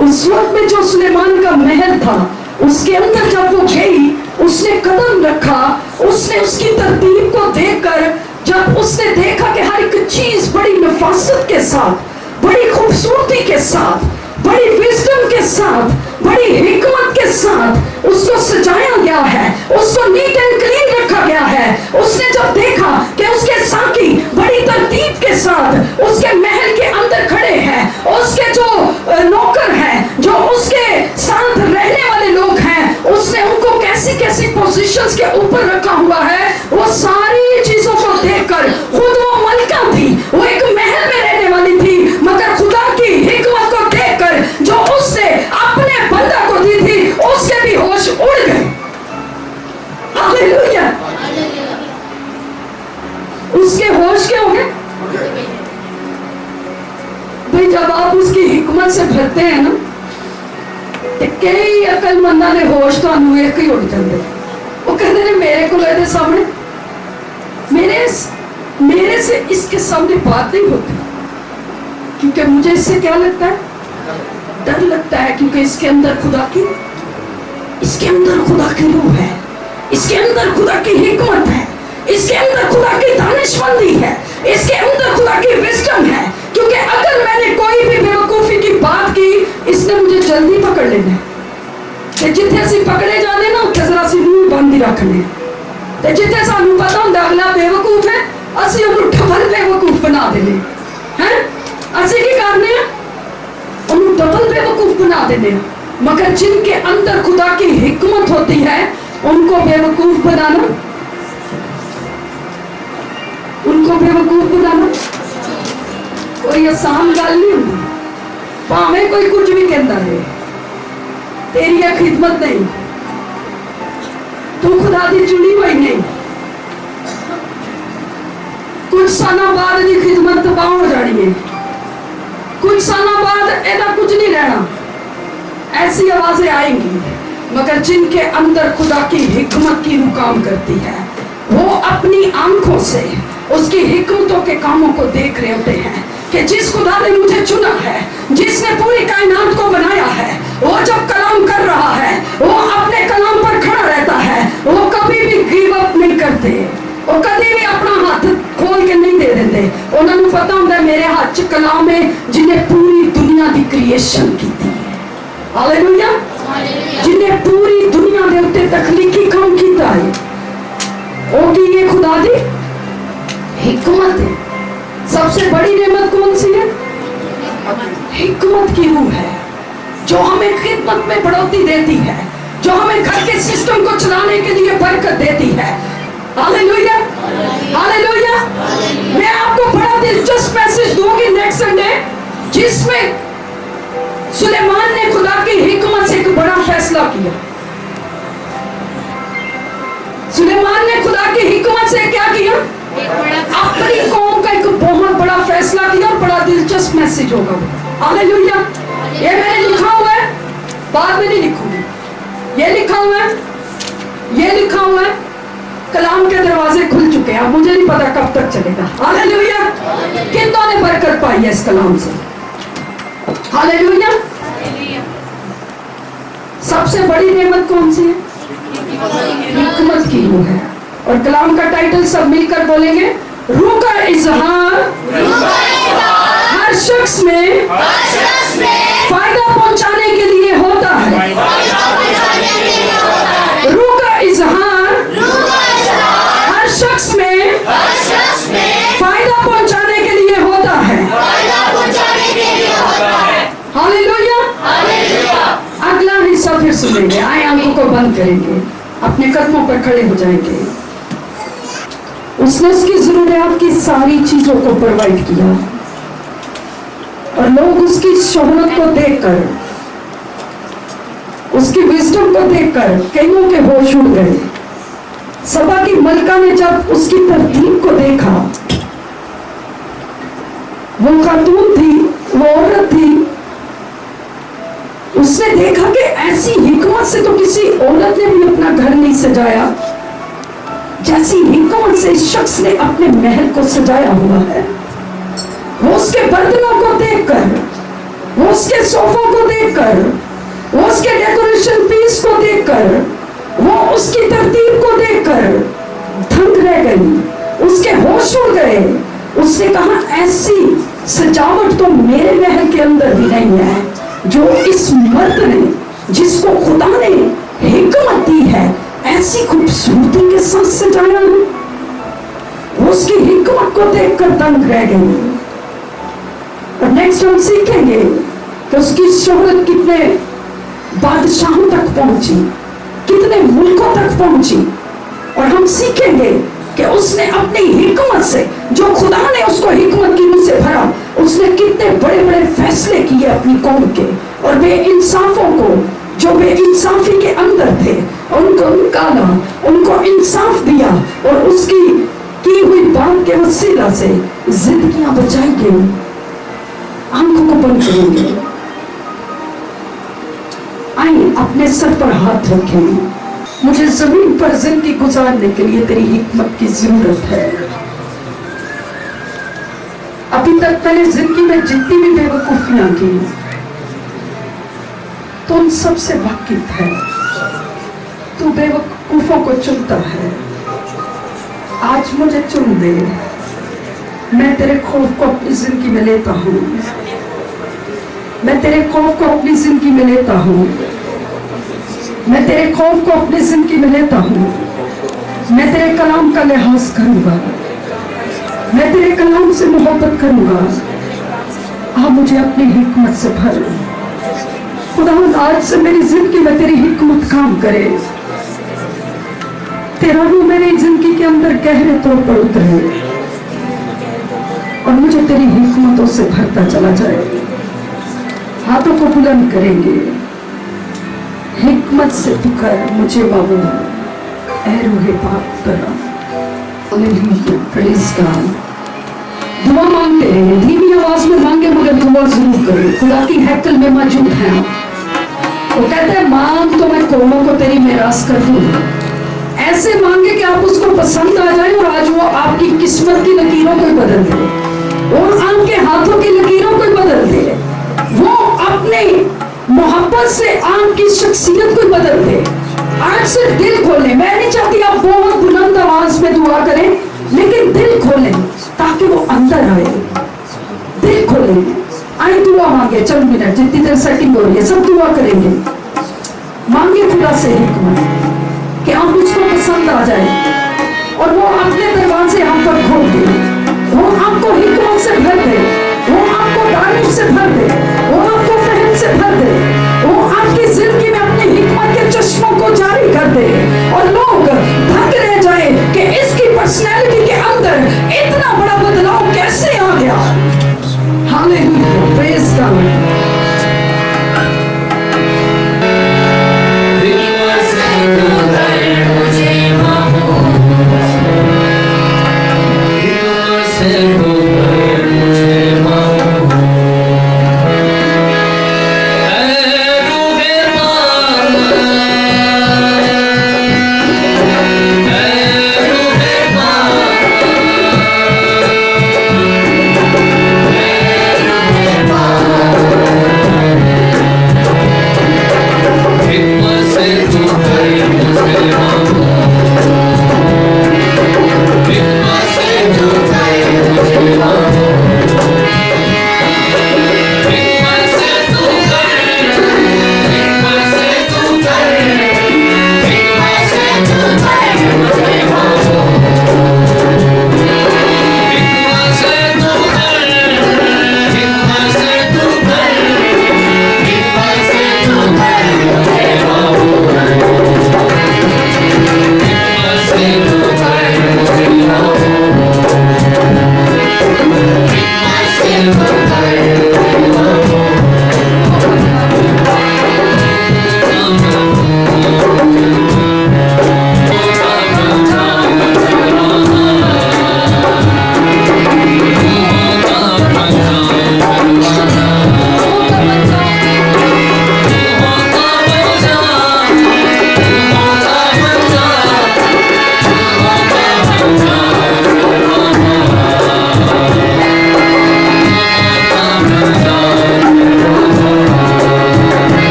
उस वक्त में जो सुलेमान का महल था उसके अंदर जब वो गई, उसने कदम रखा, उसने उसकी तरतीब को देखकर जब उसने देखा कि हर एक चीज बड़ी नफासत के साथ, बड़ी खूबसूरती के साथ, बड़ी विजडम के साथ, बड़ी हिकमत के साथ उसको सजाया गया है, उसको नीट एंड क्लीन रखा गया है। उसने जब देखा कि उसके साकी बड़ी तरतीब के साथ उसके महल के अंदर खड़े हैं, उसके जो नौकर हैं, जो उसके साथ रहने वाले लोग हैं, उसने उनको कैसी कैसी पोजीशंस के ऊपर रखा हुआ है, वो सारी चीजों को देखकर खुद वो मलका थी, वो एक महल में रहने वाली थी, मगर खुदा की हिकमत को देखकर जो उसने अपने बंदा को दी थी उसके भी होश उड़ गए। हालेलुया, उसके होश क्या हो गए भाई? जब आप उसकी हिकमत से भरते हैं ना तो कई अकलमंदा ने होश तो वेख के उड़ जाते, वो कहते हैं मेरे को क्यों गए थे सामने? मेरे से इसके सामने बात नहीं होती, क्योंकि मुझे इससे क्या लगता है? डर लगता है, क्योंकि इसके अंदर खुदा की रूह है, इसके अंदर खुदा की हिकमत है, इसके अंदर खुदा की दानिशमंदी है, इसके अंदर खुदा की विजडम है। क्योंकि अगर मैंने कोई भी बेवकूफी की बात की, इसने मुझे जल्दी पकड़ लेना है। ते जिथे असीं पकड़े जाने ना, उत्थे जरा सी मुंह बंद ही रखने। ते जिथे सानू पता हुंदा अगला बेवकूफ है, असीं उहनूं डबल बेवकूफ बना देने हैं। असीं की करने हैं? उहनूं डबल बेवकूफ बना देने। मगर जिनके अंदर खुदा की हिकमत होती है, उनको बेवकूफ बनाना कोई आसान गल नहीं होती। भावें कोई कुछ भी कहता रहे, तेरी खिदमत नहीं, तू खुदा दी चुनी हुई नहीं। कुछ सालों बाद दी खिदमत तबाह हो जानी है, कुछ सालों बाद एदा कुछ नहीं रहना। ऐसी आवाजें आएंगी, मगर जिनके अंदर खुदा की हिकमत की रूह काम करती है, वो अपनी आंखों से उसकी हिकमतों के कामों को देख रहे होते हैं कि जिस खुदा ने मुझे चुना है, जिसने पूरी कायनात को बनाया है, वो जब कलाम कर रहा है, वो अपने कलाम पर खड़ा रहता है। वो कभी भी गिव अप नहीं करते, वो कभी भी अपना हाथ खोल के नहीं दे देते। उन्होंने पता होता मेरे हाथ च कलाम है जिन्हें पूरी दुनिया की क्रिएशन की थी। हालेलुया। जिन्हें पूरी दुनिया के उत्ते तखलीकी काम किया है, वो की ये खुदा दी हिकमत है। सबसे बड़ी नेमत कौन सी है? हिकमत की रूह है, जो हमें खिदमत में बढ़ोतरी देती है, जो हमें घर के सिस्टम को चलाने के लिए बरकत देती है। Hallelujah, hallelujah. मैं आपको बड़ा दिलचस्प मैसेज दूंगी नेक्स्ट संडे, जिसमें सुलेमान ने खुदा की हिकमत से एक बड़ा फैसला किया। सुलेमान ने खुदा की हिकमत से क्या किया? अपनी कौम का एक बहुत बड़ा फैसला किया। बड़ा दिलचस्प मैसेज होगा। हालेलुया। ये मैंने लिखा हुआ है, बाद में नहीं लिखूंगी। ये लिखा हुआ है, ये लिखा हुआ है। कलाम के दरवाजे खुल चुके हैं, अब मुझे नहीं पता कब तक चलेगा। हालेलुया। कितनों ने बरकत पाई है इस कलाम से? हालेलुया। सबसे बड़ी नेमत कौन सी है? हिकमत की रूह है। और कलाम का टाइटल सब मिलकर बोलेंगे, रूह का इजहार हर शख्स में फायदा पहुंचाने के लिए होता है। रूह का इजहार हर शख्स में फायदा पहुंचाने के लिए होता है। हालेलुया। अगला हिस्सा फिर सुनेंगे। आए आंखों को बंद करेंगे, अपने कदमों पर खड़े हो जाएंगे। उसने उसकी जरूरियात की सारी चीजों को प्रोवाइड किया, और लोग उसकी शोहरत को देखकर, उसकी विजडम को देखकर कईयों के होश उड़ गए। सबा की मलका ने जब उसकी तरतीब को देखा, वो खातून थी, वो औरत थी, उसने देखा कि ऐसी हिकमत से तो किसी औरत ने भी अपना घर नहीं सजाया जैसी हिकमत से इस शख्स ने अपने महल को सजाया हुआ है। वो उसके बर्तनों को देखकर, वो उसके सोफों को देखकर, वो उसके डेकोरेशन पीस को देखकर, वो उसकी तरतीब को देखकर दंग रह गई, उसके होश उड़ गए। उसने कहा, ऐसी सजावट तो मेरे महल के अंदर भी नहीं है जो इस मर्द ने, जिसको खुदा ने हिकमत दी है, ऐसी खूबसूरती के साथ सजाया है। वो उसकी हिकमत को देखकर दंग रह गई। और नेक्स्ट हम सीखेंगे कि उसकी शोहरत कितने बादशाहों तक पहुंची, कितने मुल्कों तक पहुंची। और हम सीखेंगे कि उसने अपनी हिकमत से, जो खुदा ने उसको हिकमत की रूह से भरा, उसने कितने बड़े बड़े फैसले किए अपनी कौम के। और बेइंसाफों को, जो बेइंसाफी के अंदर थे, उनको निकाला, उनको इंसाफ दिया, और उसकी की हुई बात के वसीला से जिंदगियां बचाई गई। आंखों को बंद करेंगे, आइए अपने सर पर हाथ रखें। मुझे जमीन पर जिंदगी गुजारने के लिए तेरी हिकमत की जरूरत है। अभी तक मैंने जिंदगी में जितनी भी बेवकूफियां की तो उन सब से वाकिफ है। तू बेवकूफों को चुनता है, आज मुझे चुन दे। मैं तेरे खौफ को अपनी जिंदगी में लेता हूँ, मैं तेरे खौफ को अपनी जिंदगी में लेता हूँ, मैं तेरे खौफ को अपनी जिंदगी में लेता हूँ। मैं तेरे कलाम का लिहाज करूंगा, मैं तेरे कलाम से मोहब्बत करूंगा। आप मुझे अपनी हिकमत से भर। खुदा आज से मेरी जिंदगी में तेरी हिकमत काम करे, तेरा रूह मेरी जिंदगी के अंदर गहरे तौर पर उतरे और मुझे तेरी हिकमतों से भरता चला जाए। हाथों को बुलंद करेंगे, हिकमत से पुकार मुझे बाबू, ऐ रूहे पाक करा। Hallelujah, praise God. दुआ मांगते हैं, धीमी आवाज में मांगे मगर दुआ जरूर करें। खुदा की हैकल में मौजूद है। वो कहते हैं मांग तो मैं कौमों को तेरी मिरास कर दूं। ऐसे मांगे कि आप उसको पसंद आ जाए और आज वो आपकी किस्मत की लकीरों को बदल दे, वो आपके हाथों की लकीरों को बदल दे, वो अपने मोहब्बत से आपकी शख्सियत को बदल दे। आज सिर्फ दिल खोलें। मैं नहीं चाहती आप बहुत बुलंद आवाज में दुआ करें, लेकिन दिल खोलें ताकि वो अंदर आए। दिल खोलें, आए दुआ मांगे। चल मिनट जितनी देर सेटिंग हो रही है सब दुआ करेंगे। मांगे खुदा से हिकमत कि आप मुझको पसंद आ जाए और वो अपने दरवाजे हम पर खोल दे, वो आपको हिकमत से भर दे, वो आपको दानिश से भर दे, वो आपको फहम से भर दे, वो आपकी जिंदगी में अपनी हिकमत के चश्मों को जारी कर दे और लोग धक रह जाए कि इसकी पर्सनैलिटी के अंदर इतना बड़ा बदलाव कैसे आ गया। Hallelujah, praise God. मुझे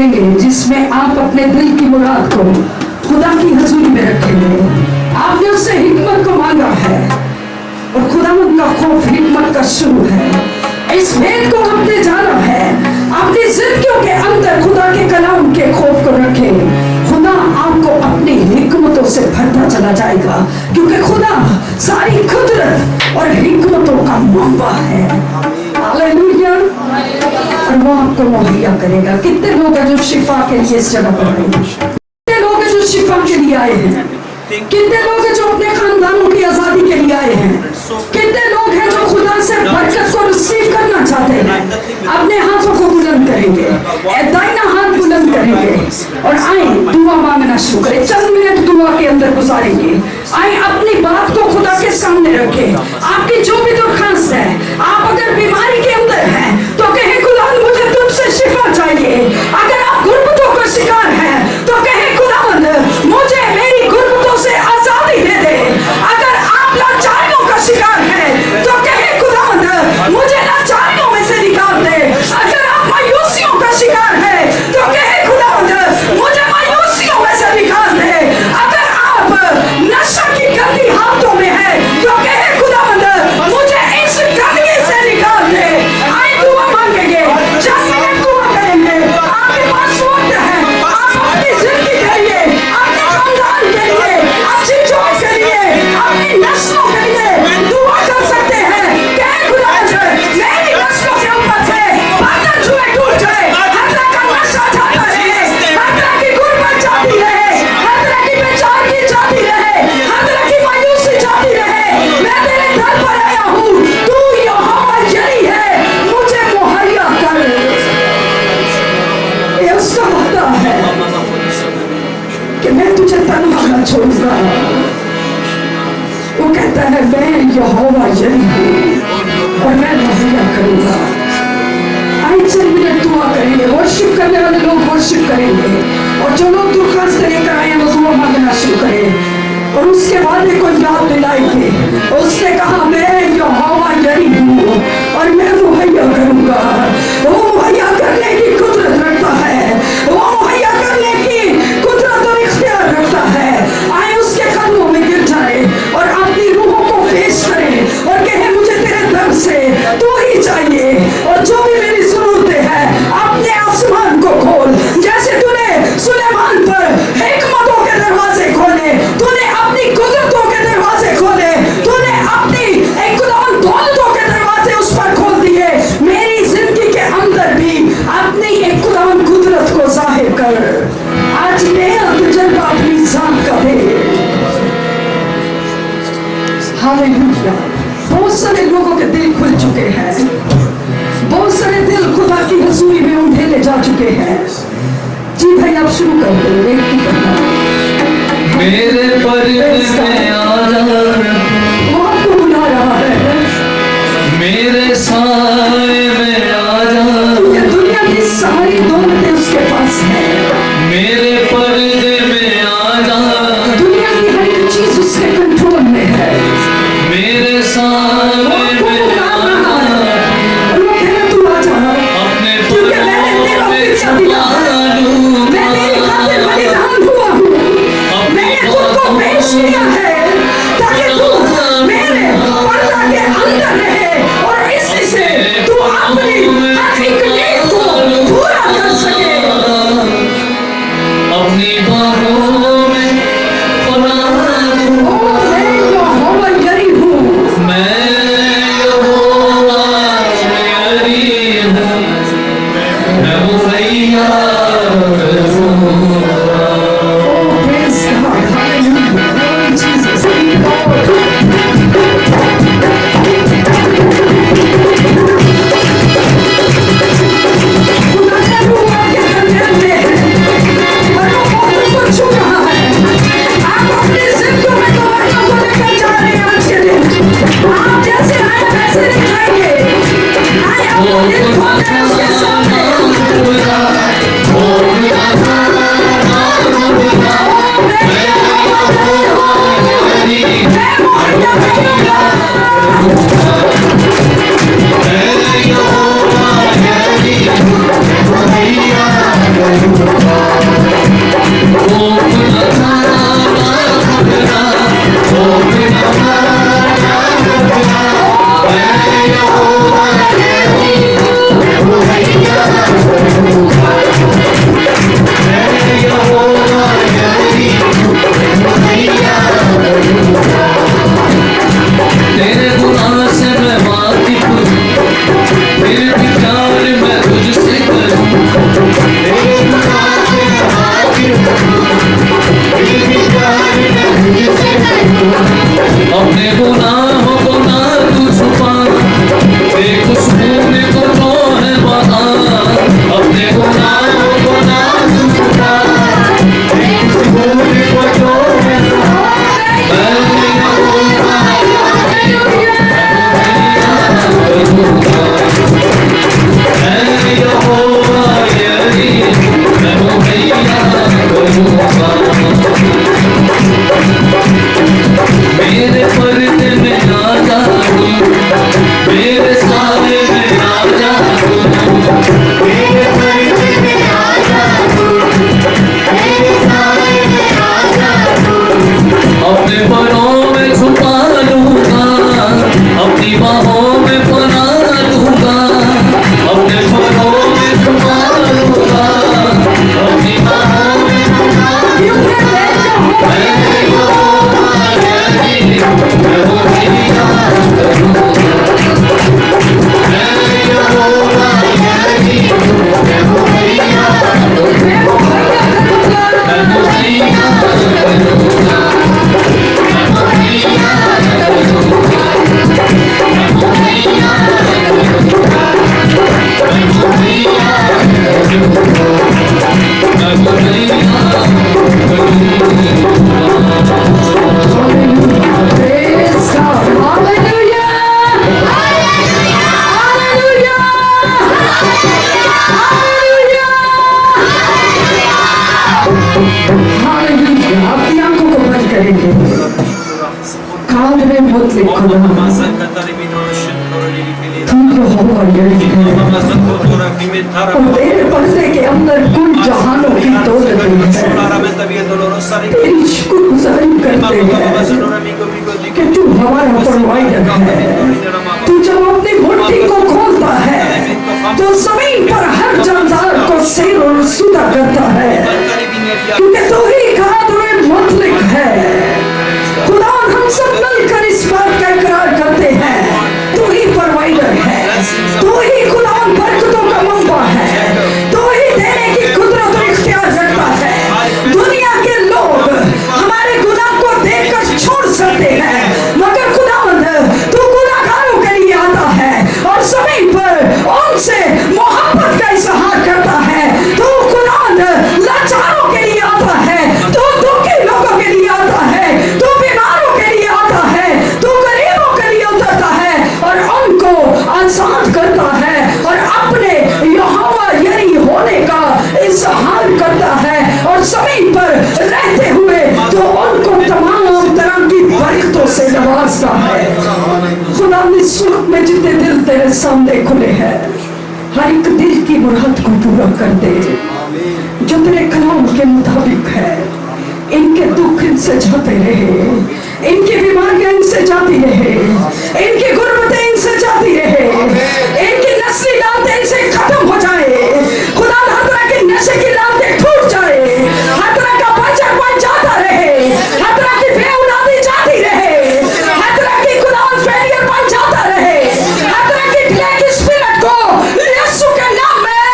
करेंगे जिसमें आप अपने दिल की मुराद को खुदा की हजूरी में रखेंगे। आपने उससे हिकमत को मांगा है और खुदावंद का खौफ हिकमत का शुरू है। इस भेद को आपने जाना है। अपनी जिंदगियों के अंदर खुदा के कलाम के खौफ को रखें। खुदा आपको अपनी हिकमतों से भरता चला जाएगा, क्योंकि खुदा सारी कुदरत और हिकमतों का मंबा है। हालेलुया। और वो आपको मुहैया करेगा। कितने लोग हैं जो शिफा के लिए इस जगह पर आए हैं? कितने लोग हैं जो शिफा के लिए आए हैं? कितने लोग हैं जो अपने खानदानों की आजादी के लिए आए हैं? कितने लोग हैं जो खुदा से बरकत को रिसीव करना चाहते हैं? अपने हाथों को बुलंद करेंगे, दाहिना हाथ बुलंद करेंगे और आए दुआ मांगना शुरू करें। चंद मिनट दुआ के अंदर गुजारेंगे। आए अपनी बात को खुदा के सामने रखें। आपकी जो भी दरख्वास्त है, आप अगर बीमारी के अंदर हैं तो कहें खुदा मुझे तुझसे शिफा चाहिए। अगर आप गुर्बतों का शिकार हैं तो कहें खुदावंद मुझे मेरी गुर्बतों से आजादी दे दे। अगर आप लाचारियों का शिकार हैं तो कहें खुदावंद मुझे लाचारियों में से निकाल दे। अगर आप मायूसियों का शिकार हैं तो कहें खुदावंद मुझे मायूसियों में से निकाल दे। अगर आप नशा की गंदी हाथों में हैं तो कहें खुदावंद मुझे इस गंदगी से निकाल दे। आए दुआ मांगेंगे, 10 मिनट दुआ करेंगे। आपके पास वक्त है। आप अपनी जिंदगी के लिए, अपने खानदान के लिए, अपनी जॉब के लिए, अपनी नस्लों के लिए दुआ कर सकते हैं। कहें खुदावंद मेरी नस्लों के ऊपर से बंधन जुए टूट जाए। हर तरह का नशा जाता रहे, हर तरह की गुर्बत जाती रहे, हर तरह की बेचारगी जाती रहे, हर तरह की मायूसी जाती रहे। मैं तेरे दर पर आया हूँ, तू यहोवा यही है, मुझे मुहैया कर। ये उसका वादा है कि मैं तुझे तन्हा न छोड़ूंगा। वो कहता है मैं यहोवा यही हूँ और मैं मुहैया करूंगा। आइए 10 मिनट दुआ करेंगे। वर्शिप करने वाले लोग वर्शिप करेंगे और जो लोग दरख्वास्त लेकर आए हैं वो दुआ मांगना शुरू करें और उसके बाद को याद दिलाएंगे। उसने कहा मैं यहोवा यही हूँ और मैं मुहैया करूंगा। वो मुहैया करने की कुदरत रखता है, वो मुहैया करने की कुदरत और इख्तियार रखता है। आए उसके कदमों में गिर जाए और अपनी रूहों को पेश करें और कहें मुझे तेरे दर से तू ही चाहिए और जो भी मेरी जरूरतें हैं अपने आसमान को खोल। जैसे तूने सुलेमान पर हिकमतों के दरवाजे खोले, तूने अपनी कुदरतों के दरवाजे खोले, तूने अपनी एक खुदावंद दौलतों के दरवाजे उस पर खोल दिए। मेरी जिंदगी के अंदर भी अपनी एक खुदावंद कुदरत को जाहिर कर। आज नया तजुर्बा अपनी जान का दे। हालेलुया। बहुत सारे लोगों के दिल खुल चुके हैं, बहुत सारे दिल खुदा की हजूरी में उंधेले जा चुके हैं। जी भाई आप शुरू कर दो। एक ही करना मेरे पर्दे में आ जा, वो आपको बुला रहा है। मेरे साए में आ जा, ये दुनिया की सारी दौलतें उसके पास है। मेरे पर्दे में आ जा, दुनिया की हर एक चीज उसके कंट्रोल में है। मेरे साए वो आपको में बुला आ रहा जा, है और वो कह रहा तू आ जा, अपने क्योंकि मैंने तेरा पीछा दिया है। मैं तेरी खातिर बलिदान हुआ हूँ। मैंने खुद को पेश किया है ताकि तू तेरे गुनाह से मैं वाकिफ हूँ, फिर भी प्यार मैं तुझसे करूँ। तेरे गुनाह से मैं वाकिफ हूँ, फिर भी प्यार मैं तुझसे करूँ। अपने गुनाहों को ना तू छुपा, बेखुशबू में को तो है वहाँ। अपने गुनाहों को ना तू छुपा, बेखुशबू में को तो है वहाँ। मेरे पर्दे में आ जा तू, मेरे सारे में आ जा तू, मेरे पर्दे में आ जा तू, मेरे सारे में आ जा तू। अपने परों में छुपा लूंगा, अपनी बाहों में पना लूंगा। अपने परों में छुपा लूंगा, अपनी बाहों में पना लूंगा। मैं यहोवा यही, मैं वो भैया करूँगा। मैं यहोवा यही, मैं वो भैया मैं वो भैया करूँगा। Praise God. Hallelujah. Hallelujah. Hallelujah. अपनी आंखों को बंद करेंगे। कान में मत लिखो तुमको हवा यही है और तेरे पर्दे के अंदर कुल जहानों की दौलत है। तेरी शुक्रगुजारी करते हैं कि तू हमारा प्रोवाइडर है। तू जब अपनी मुट्ठी को खोलता है तो जमीन पर हर जानदार को सैर और सुदा करता है, क्योंकि तू ही कादिर मुतलक है। खुदा हम सब मिलकर इस बात का इकरार करते हैं, तू ही प्रोवाइडर है, तू ही खुदा बरकतों का मंबा है, तू ही देने की कुदरत और इख्तियार रखता है। दुनिया के लोग हमारे गुनाह को देखकर छोड़ सकते हैं, मगर खुदावंद तू गुनाहगारों के लिए आता है और जमीन पर उनसे मोहब्बत का इजहार करता है। तू खुदावंद लाचारों के लिए आता है, तू दुखी लोगों के लिए आता है, तू बीमारों के लिए आता है, तू गरीबों के लिए उतरता है और उनको आजाद करता है और अपने यहोवा यरी होने का इजहार करता है और जमीन पर रहते हुए तो उनको तमाम तरह की बरकतों से नवाजता है। खुदा इस वक्त में जितने दिल तेरे सामने खुले हैं, हर एक दिल की मुराद को पूरा कर दे जो तेरे कलाम के मुताबिक है। इनके दुख इनसे जाते रहे, इनकी बीमारियां इनसे जाती रहे, इनकी गुर्बतें इनसे जाती रहे, इनकी नस्ली लानतें इनसे खत्म हो जाए। खुदा हर तरह की नशे की लानतें टूट जाए, हर तरह का बचपन जाता रहे, हर तरह की बेऔलादी जाती रहे, हर तरह की खुदा फेलियर बन जाता रहे, हर तरह की डिले की स्पिरिट को यीशु के नाम में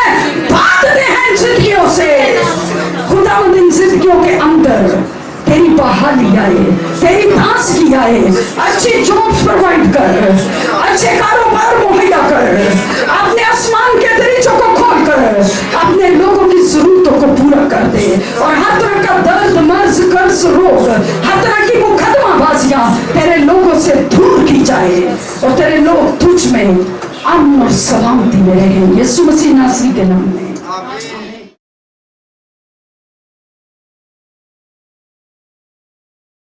बांधते हैं जिंदगियों से। खुदा इन जिंदगियों के अंदर तेरी बहाली आए, तेरी ताजगी आए, अच्छी जॉब्स प्रोवाइड कर, अच्छे कारोबार मुहैया कर, अपने आसमान के दरीचों को खोल कर अपने लोगों की जरूरतों को पूरा कर दे और हर तरह का दर्द मर्ज कर्ज रोग, हर तरह की मुकदमाबाजियां तेरे लोगों से दूर की जाए और तेरे लोग तुझ में अमन और सलामती में रहे। यीशु मसीह नासरी के नाम में।